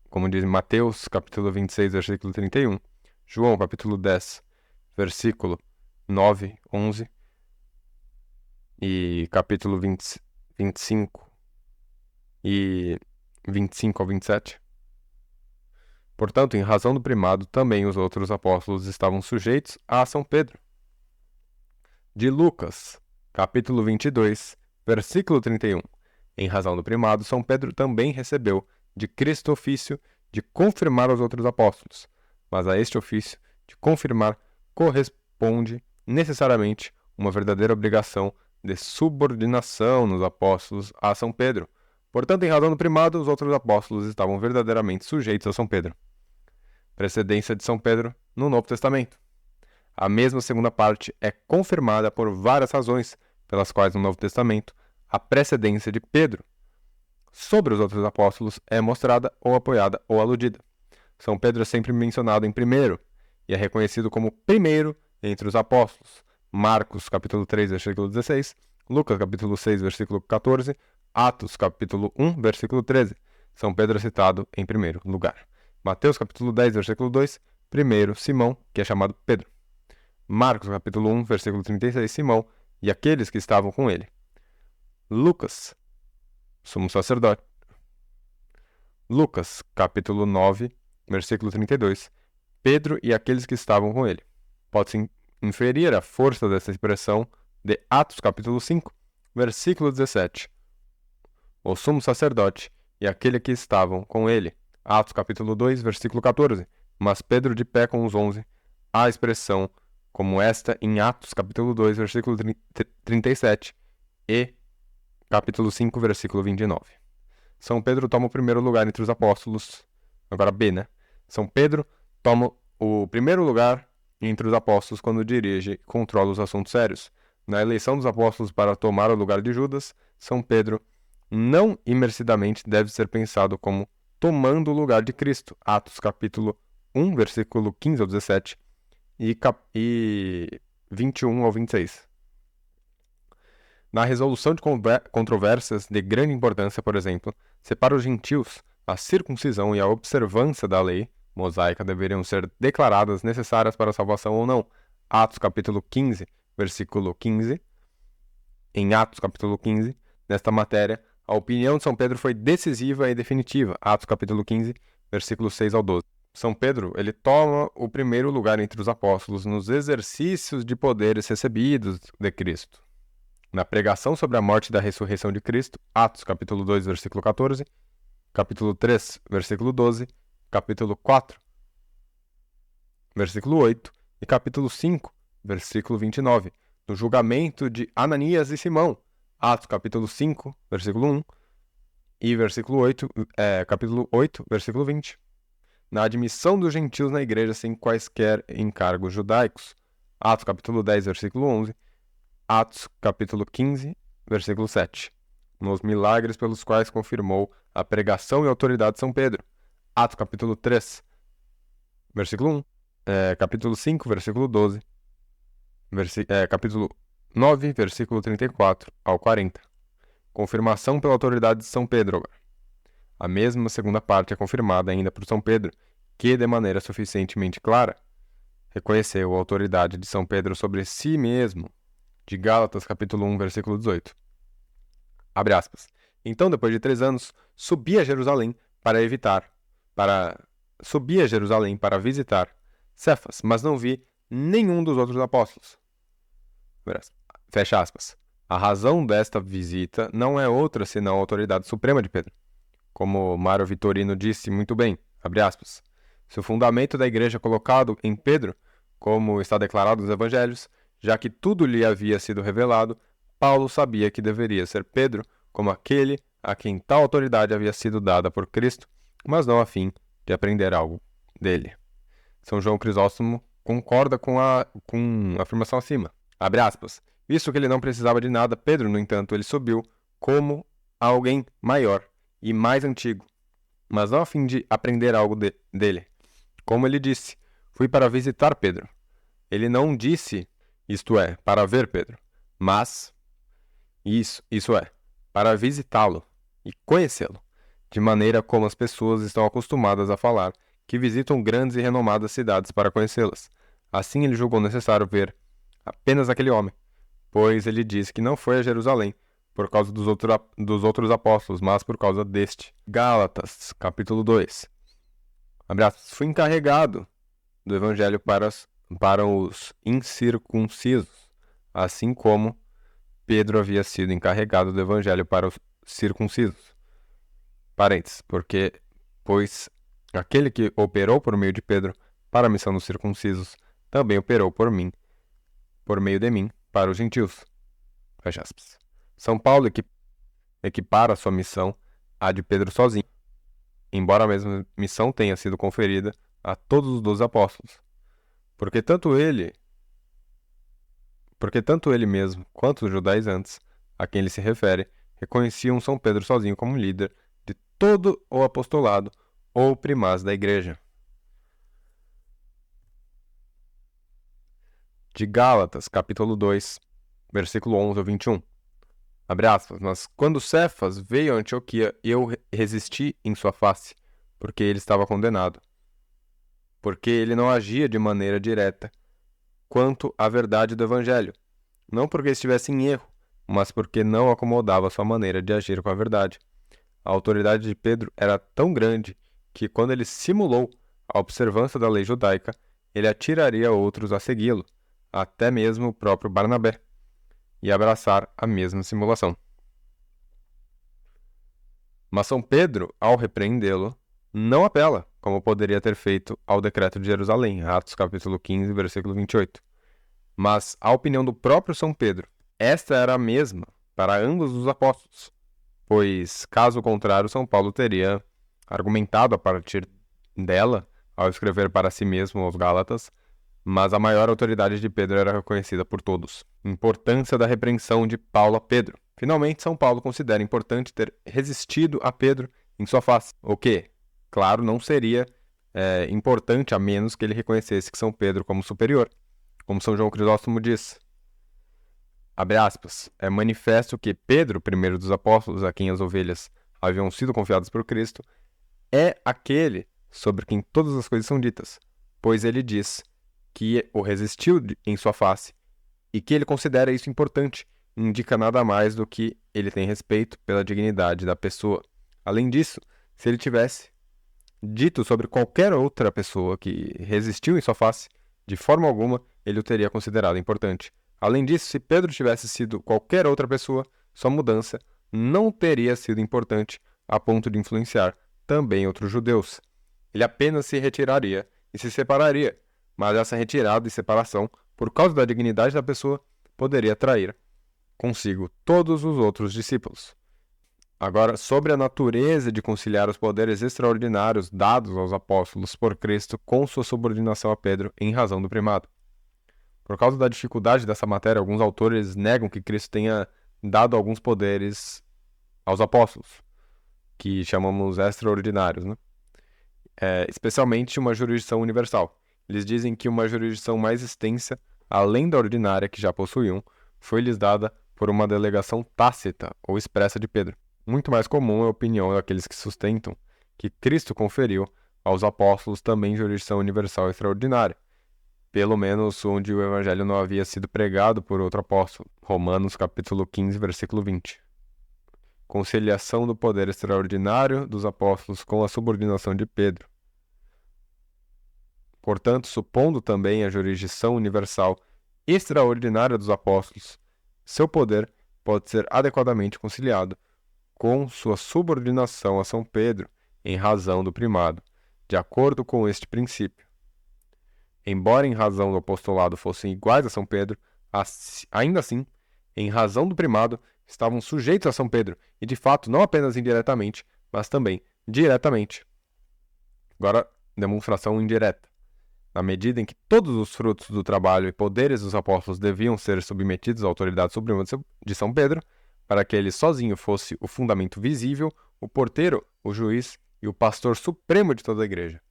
como diz Mateus, capítulo 26, versículo 31, João, capítulo 10, versículo 9, 11, e capítulo 25 e 25 ao 27. Portanto, em razão do primado, também os outros apóstolos estavam sujeitos a São Pedro. De Lucas, capítulo 22, versículo 31. Em razão do primado, São Pedro também recebeu de Cristo o ofício de confirmar os outros apóstolos, mas a este ofício de confirmar corresponde necessariamente uma verdadeira obrigação de subordinação nos apóstolos a São Pedro. Portanto, em razão do primado, os outros apóstolos estavam verdadeiramente sujeitos a São Pedro. Precedência de São Pedro no Novo Testamento. A mesma segunda parte é confirmada por várias razões, pelas quais no Novo Testamento a precedência de Pedro sobre os outros apóstolos é mostrada ou apoiada ou aludida. São Pedro é sempre mencionado em primeiro e é reconhecido como primeiro entre os apóstolos. Marcos, capítulo 3, versículo 16, Lucas, capítulo 6, versículo 14, Atos, capítulo 1, versículo 13. São Pedro é citado em primeiro lugar. Mateus, capítulo 10, versículo 2, primeiro Simão, que é chamado Pedro. Marcos, capítulo 1, versículo 36, Simão e aqueles que estavam com ele. Lucas, sumo sacerdote. Lucas, capítulo 9, versículo 32, Pedro e aqueles que estavam com ele. Pode-se inferir a força dessa expressão de Atos capítulo 5, versículo 17. O sumo sacerdote e aquele que estavam com ele. Atos capítulo 2, versículo 14. Mas Pedro de pé com os 11. A expressão como esta em Atos capítulo 2, versículo 37 e capítulo 5, versículo 29. São Pedro toma o primeiro lugar entre os apóstolos. Agora B, né? São Pedro toma o primeiro lugar entre os apóstolos quando dirige e controla os assuntos sérios. Na eleição dos apóstolos para tomar o lugar de Judas, São Pedro não imerecidamente deve ser pensado como tomando o lugar de Cristo. Atos capítulo 1, versículo 15 ao 17 e 21 ao 26. Na resolução de controvérsias de grande importância, por exemplo, se para os gentios a circuncisão e a observância da lei mosaica deveriam ser declaradas necessárias para a salvação ou não. Atos capítulo 15, versículo 15. Em Atos capítulo 15, nesta matéria, a opinião de São Pedro foi decisiva e definitiva. Atos capítulo 15, versículo 6 ao 12. São Pedro, ele toma o primeiro lugar entre os apóstolos nos exercícios de poderes recebidos de Cristo. Na pregação sobre a morte e da ressurreição de Cristo, Atos capítulo 2, versículo 14, capítulo 3, versículo 12, capítulo 4, versículo 8 e capítulo 5, versículo 29, no julgamento de Ananias e Simão, Atos capítulo 5, versículo 1 e versículo 8, capítulo 8, versículo 20. Na admissão dos gentios na igreja sem quaisquer encargos judaicos, Atos capítulo 10, versículo 11, Atos capítulo 15, versículo 7. Nos milagres pelos quais confirmou a pregação e autoridade de São Pedro, Atos capítulo 3, versículo 1, capítulo 5, versículo 12, capítulo 9, versículo 34 ao 40. Confirmação pela autoridade de São Pedro. A mesma segunda parte é confirmada ainda por São Pedro, que, de maneira suficientemente clara, reconheceu a autoridade de São Pedro sobre si mesmo, de Gálatas capítulo 1, versículo 18. Abre aspas. Então, depois de 3 anos, subi a Jerusalém para visitar Cefas, mas não vi nenhum dos outros apóstolos. Fecha aspas. A razão desta visita não é outra senão a autoridade suprema de Pedro. Como Mário Vitorino disse muito bem, abre aspas, se o fundamento da igreja colocado em Pedro, como está declarado nos evangelhos, já que tudo lhe havia sido revelado, Paulo sabia que deveria ser Pedro como aquele a quem tal autoridade havia sido dada por Cristo, mas não a fim de aprender algo dele. São João Crisóstomo concorda com a afirmação acima. Abre aspas. Visto que ele não precisava de nada, Pedro, no entanto, ele subiu como alguém maior e mais antigo, mas não a fim de aprender algo dele. Como ele disse, fui para visitar Pedro. Ele não disse, isto é, para ver Pedro, mas, isso é, para visitá-lo e conhecê-lo, de maneira como as pessoas estão acostumadas a falar que visitam grandes e renomadas cidades para conhecê-las. Assim ele julgou necessário ver apenas aquele homem, pois ele disse que não foi a Jerusalém por causa dos outros apóstolos, mas por causa deste. Gálatas, capítulo 2. Abre aspas. Fui encarregado do evangelho para os incircuncisos, assim como Pedro havia sido encarregado do evangelho para os circuncisos. Parênteses, pois aquele que operou por meio de Pedro para a missão dos circuncisos, também operou por meio de mim, para os gentios. Fecha aspas. São Paulo equipara sua missão à de Pedro sozinho, embora a mesma missão tenha sido conferida a todos os 12 apóstolos. Porque tanto ele mesmo quanto os judaizantes, a quem ele se refere, reconheciam São Pedro sozinho como líder de todo o apostolado ou primaz da igreja. De Gálatas, capítulo 2, versículo 11 ao 21. Abre aspas, mas quando Cefas veio a Antioquia, eu resisti em sua face, porque ele estava condenado. Porque ele não agia de maneira direta quanto à verdade do evangelho, não porque estivesse em erro, mas porque não acomodava sua maneira de agir com a verdade. A autoridade de Pedro era tão grande que, quando ele simulou a observância da lei judaica, ele atiraria outros a segui-lo, até mesmo o próprio Barnabé, e abraçar a mesma simulação. Mas São Pedro, ao repreendê-lo, não apela, como poderia ter feito ao decreto de Jerusalém, Atos capítulo 15, versículo 28. Mas a opinião do próprio São Pedro, esta era a mesma para ambos os apóstolos, pois, caso contrário, São Paulo teria argumentado a partir dela ao escrever para si mesmo aos Gálatas, mas a maior autoridade de Pedro era reconhecida por todos. Importância da repreensão de Paulo a Pedro. Finalmente, São Paulo considera importante ter resistido a Pedro em sua face, o que, claro, não seria importante a menos que ele reconhecesse que São Pedro como superior. Como São João Crisóstomo diz, abre aspas, é manifesto que Pedro, primeiro dos apóstolos, a quem as ovelhas haviam sido confiadas por Cristo, é aquele sobre quem todas as coisas são ditas, pois ele diz que o resistiu em sua face e que ele considera isso importante, indica nada mais do que ele tem respeito pela dignidade da pessoa. Além disso, se ele tivesse dito sobre qualquer outra pessoa que resistiu em sua face, de forma alguma ele o teria considerado importante. Além disso, se Pedro tivesse sido qualquer outra pessoa, sua mudança não teria sido importante a ponto de influenciar também outros judeus. Ele apenas se retiraria e se separaria, mas essa retirada e separação, por causa da dignidade da pessoa, poderia atrair consigo todos os outros discípulos. Agora, sobre a natureza de conciliar os poderes extraordinários dados aos apóstolos por Cristo com sua subordinação a Pedro em razão do primado. Por causa da dificuldade dessa matéria, alguns autores negam que Cristo tenha dado alguns poderes aos apóstolos, que chamamos extraordinários, né? Especialmente uma jurisdição universal. Eles dizem que uma jurisdição mais extensa, além da ordinária que já possuíam, foi-lhes dada por uma delegação tácita ou expressa de Pedro. Muito mais comum é a opinião daqueles que sustentam que Cristo conferiu aos apóstolos também jurisdição universal extraordinária, pelo menos onde o evangelho não havia sido pregado por outro apóstolo. Romanos capítulo 15, versículo 20. Conciliação do poder extraordinário dos apóstolos com a subordinação de Pedro. Portanto, supondo também a jurisdição universal extraordinária dos apóstolos, seu poder pode ser adequadamente conciliado com sua subordinação a São Pedro em razão do primado, de acordo com este princípio. Embora em razão do apostolado fossem iguais a São Pedro, ainda assim, em razão do primado, estavam sujeitos a São Pedro, e de fato não apenas indiretamente, mas também diretamente. Agora, demonstração indireta. Na medida em que todos os frutos do trabalho e poderes dos apóstolos deviam ser submetidos à autoridade suprema de São Pedro, para que ele sozinho fosse o fundamento visível, o porteiro, o juiz e o pastor supremo de toda a igreja.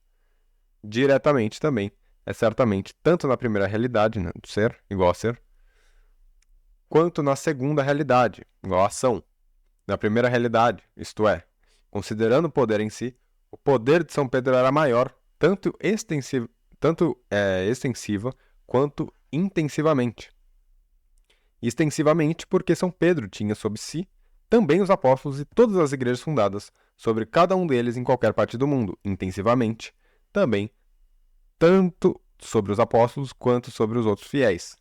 Diretamente também, é certamente tanto na primeira realidade, né, do ser, igual a ser, quanto na segunda realidade, igual a ação. Na primeira realidade, isto é, considerando o poder em si, o poder de São Pedro era maior, tanto extensiva quanto intensivamente. Extensivamente porque São Pedro tinha sob si também os apóstolos e todas as igrejas fundadas sobre cada um deles em qualquer parte do mundo. Intensivamente também tanto sobre os apóstolos quanto sobre os outros fiéis.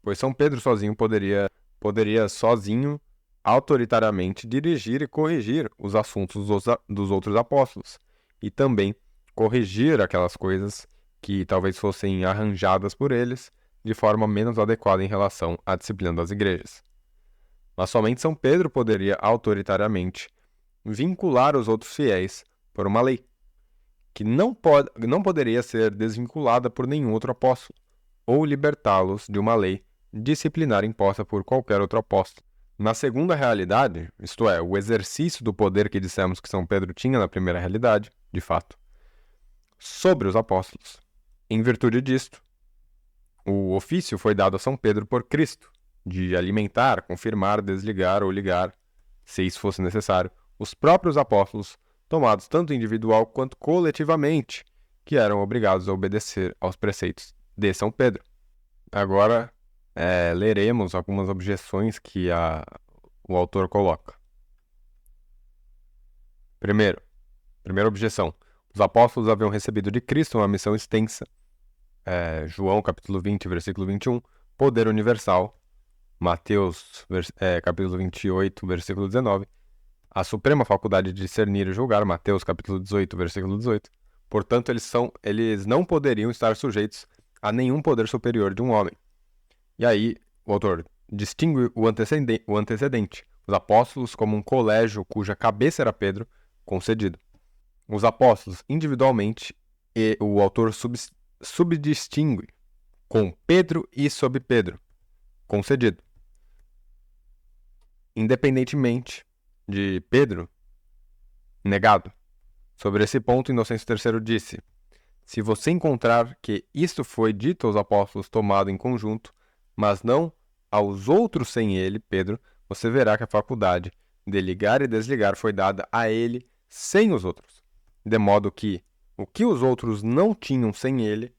Pois São Pedro sozinho poderia sozinho autoritariamente dirigir e corrigir os assuntos dos outros apóstolos e também corrigir aquelas coisas que talvez fossem arranjadas por eles de forma menos adequada em relação à disciplina das igrejas. Mas somente São Pedro poderia autoritariamente vincular os outros fiéis por uma lei, que não poderia ser desvinculada por nenhum outro apóstolo, ou libertá-los de uma lei disciplinar imposta por qualquer outro apóstolo. Na segunda realidade, isto é, o exercício do poder que dissemos que São Pedro tinha na primeira realidade, de fato, sobre os apóstolos. Em virtude disto, o ofício foi dado a São Pedro por Cristo, de alimentar, confirmar, desligar ou ligar, se isso fosse necessário, os próprios apóstolos, tomados tanto individual quanto coletivamente, que eram obrigados a obedecer aos preceitos de São Pedro. Agora, leremos algumas objeções que o autor coloca. Primeira objeção. Os apóstolos haviam recebido de Cristo uma missão extensa. João, capítulo 20, versículo 21. Poder universal. Mateus, capítulo 28, versículo 19. A suprema faculdade de discernir e julgar. Mateus, capítulo 18, versículo 18. Portanto, eles não poderiam estar sujeitos a nenhum poder superior de um homem. E aí, o autor distingue o antecedente. Os apóstolos como um colégio cuja cabeça era Pedro, concedido. Os apóstolos individualmente, e o autor subdistingue com Pedro e sob Pedro, concedido. Independentemente de Pedro, negado. Sobre esse ponto, Inocêncio III disse: se você encontrar que isto foi dito aos apóstolos tomado em conjunto, mas não aos outros sem ele, Pedro, você verá que a faculdade de ligar e desligar foi dada a ele sem os outros. De modo que o que os outros não tinham sem ele,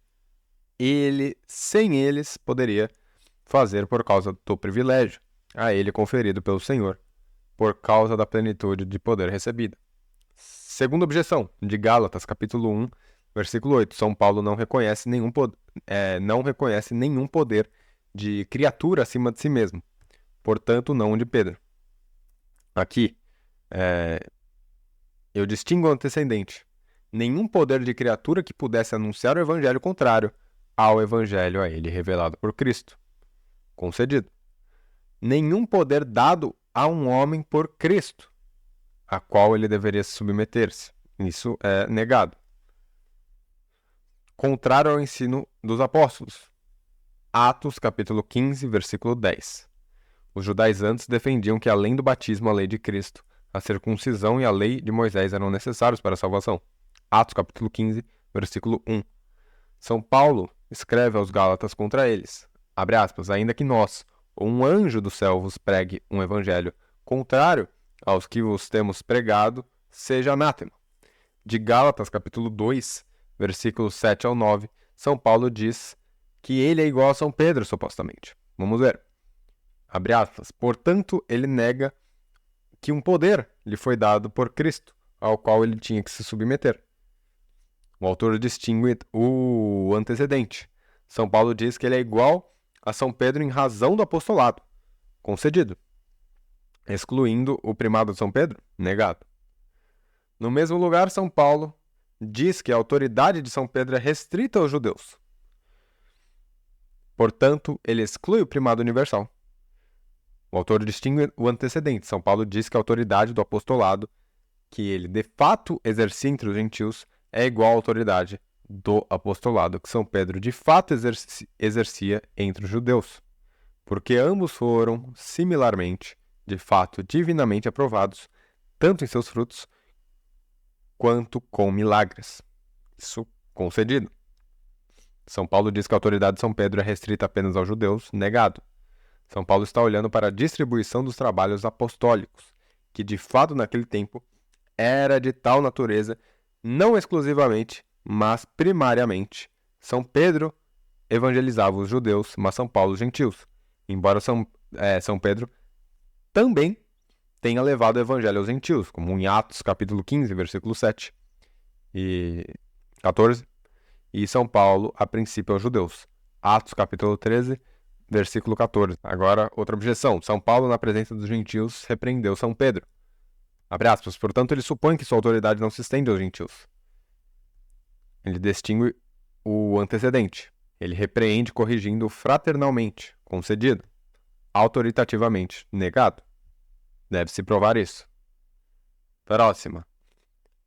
ele sem eles poderia fazer por causa do privilégio a ele conferido pelo Senhor, por causa da plenitude de poder recebida. Segunda objeção, de Gálatas, capítulo 1, versículo 8. São Paulo não reconhece nenhum poder de criatura acima de si mesmo, portanto, não o de Pedro. Aqui, eu distingo o antecedente. Nenhum poder de criatura que pudesse anunciar o evangelho contrário ao evangelho a ele revelado por Cristo. Concedido. Nenhum poder dado a um homem por Cristo, a qual ele deveria submeter-se. Isso é negado. Contrário ao ensino dos apóstolos. Atos, capítulo 15, versículo 10. Os judaizantes defendiam que, além do batismo, a lei de Cristo, a circuncisão e a lei de Moisés eram necessários para a salvação. Atos, capítulo 15, versículo 1. São Paulo escreve aos Gálatas contra eles, abre aspas, ainda que nós, ou um anjo do céu vos pregue um evangelho contrário aos que vos temos pregado, seja anátema. De Gálatas, capítulo 2, versículos 7 ao 9, São Paulo diz que ele é igual a São Pedro, supostamente. Vamos ver. Abre aspas. Portanto, ele nega que um poder lhe foi dado por Cristo, ao qual ele tinha que se submeter. O autor distingue o antecedente. São Paulo diz que ele é igual a São Pedro em razão do apostolado, concedido. Excluindo o primado de São Pedro, negado. No mesmo lugar, São Paulo diz que a autoridade de São Pedro é restrita aos judeus. Portanto, ele exclui o primado universal. O autor distingue o antecedente. São Paulo diz que a autoridade do apostolado, que ele de fato exercia entre os gentios, é igual à autoridade do apostolado que São Pedro de fato exercia entre os judeus, porque ambos foram similarmente, de fato, divinamente aprovados, tanto em seus frutos quanto com milagres. Isso concedido. São Paulo diz que a autoridade de São Pedro é restrita apenas aos judeus, negado. São Paulo está olhando para a distribuição dos trabalhos apostólicos, que de fato naquele tempo era de tal natureza, não exclusivamente, mas primariamente. São Pedro evangelizava os judeus, mas São Paulo os gentios. Embora São Pedro também tenha levado o evangelho aos gentios, como em Atos capítulo 15, versículo 7 e 14. E São Paulo, a princípio, aos judeus. Atos capítulo 13, versículo 14. Agora, outra objeção. São Paulo, na presença dos gentios, repreendeu São Pedro. Abre aspas. Portanto, ele supõe que sua autoridade não se estende aos gentios. Ele distingue o antecedente. Ele repreende corrigindo fraternalmente, concedido. Autoritativamente, negado. Deve-se provar isso. Próxima.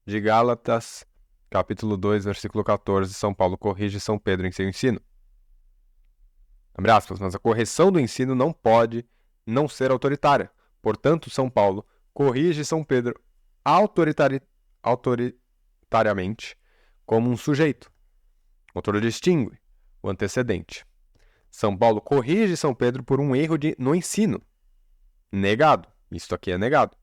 De Gálatas, capítulo 2, versículo 14, São Paulo corrige São Pedro em seu ensino. Abre aspas, mas a correção do ensino não pode não ser autoritária. Portanto, São Paulo corrige São Pedro autoritariamente como um sujeito. O autor distingue o antecedente. São Paulo corrige São Pedro por um erro no ensino. Negado. Isto aqui é negado.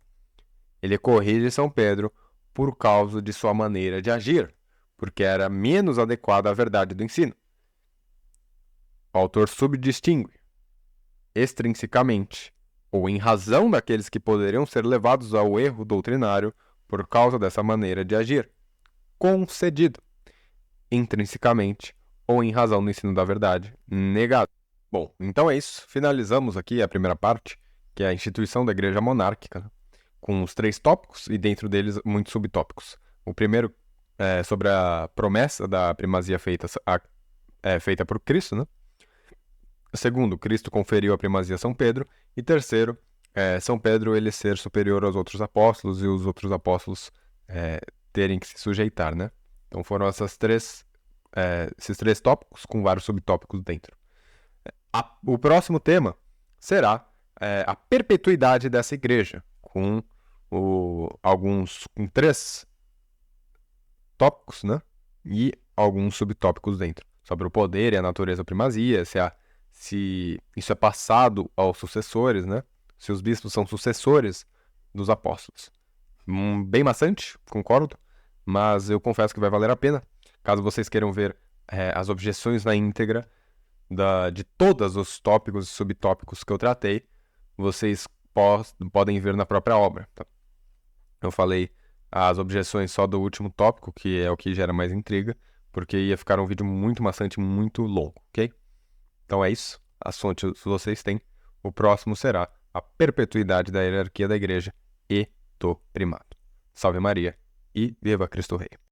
Ele corrige São Pedro por causa de sua maneira de agir, porque era menos adequada à verdade do ensino. O autor subdistingue, extrinsecamente, ou em razão daqueles que poderiam ser levados ao erro doutrinário por causa dessa maneira de agir. concedido, intrinsecamente ou em razão do ensino da verdade, negado. Bom, então é isso. Finalizamos aqui a primeira parte, que é a instituição da Igreja Monárquica, né? Com os 3 tópicos e dentro deles muitos subtópicos. O primeiro é sobre a promessa da primazia feita por Cristo, né? Segundo, Cristo conferiu a primazia a São Pedro. E terceiro, São Pedro ele ser superior aos outros apóstolos e os outros apóstolos terem que se sujeitar, né? Então foram esses 3 tópicos com vários subtópicos dentro. O próximo tema será a perpetuidade dessa igreja, com 3 tópicos, né? E alguns subtópicos dentro, sobre o poder e a natureza da primazia, se isso é passado aos sucessores, né? Se os bispos são sucessores dos apóstolos. Bem maçante, concordo, mas eu confesso que vai valer a pena. Caso vocês queiram ver as objeções na íntegra de todos os tópicos e subtópicos que eu tratei, vocês podem ver na própria obra. Tá? Eu falei as objeções só do último tópico, que é o que gera mais intriga, porque ia ficar um vídeo muito maçante, muito longo, ok? Então é isso, as fontes vocês têm. O próximo será a perpetuidade da hierarquia da igreja e do primado. Salve Maria e viva Cristo Rei!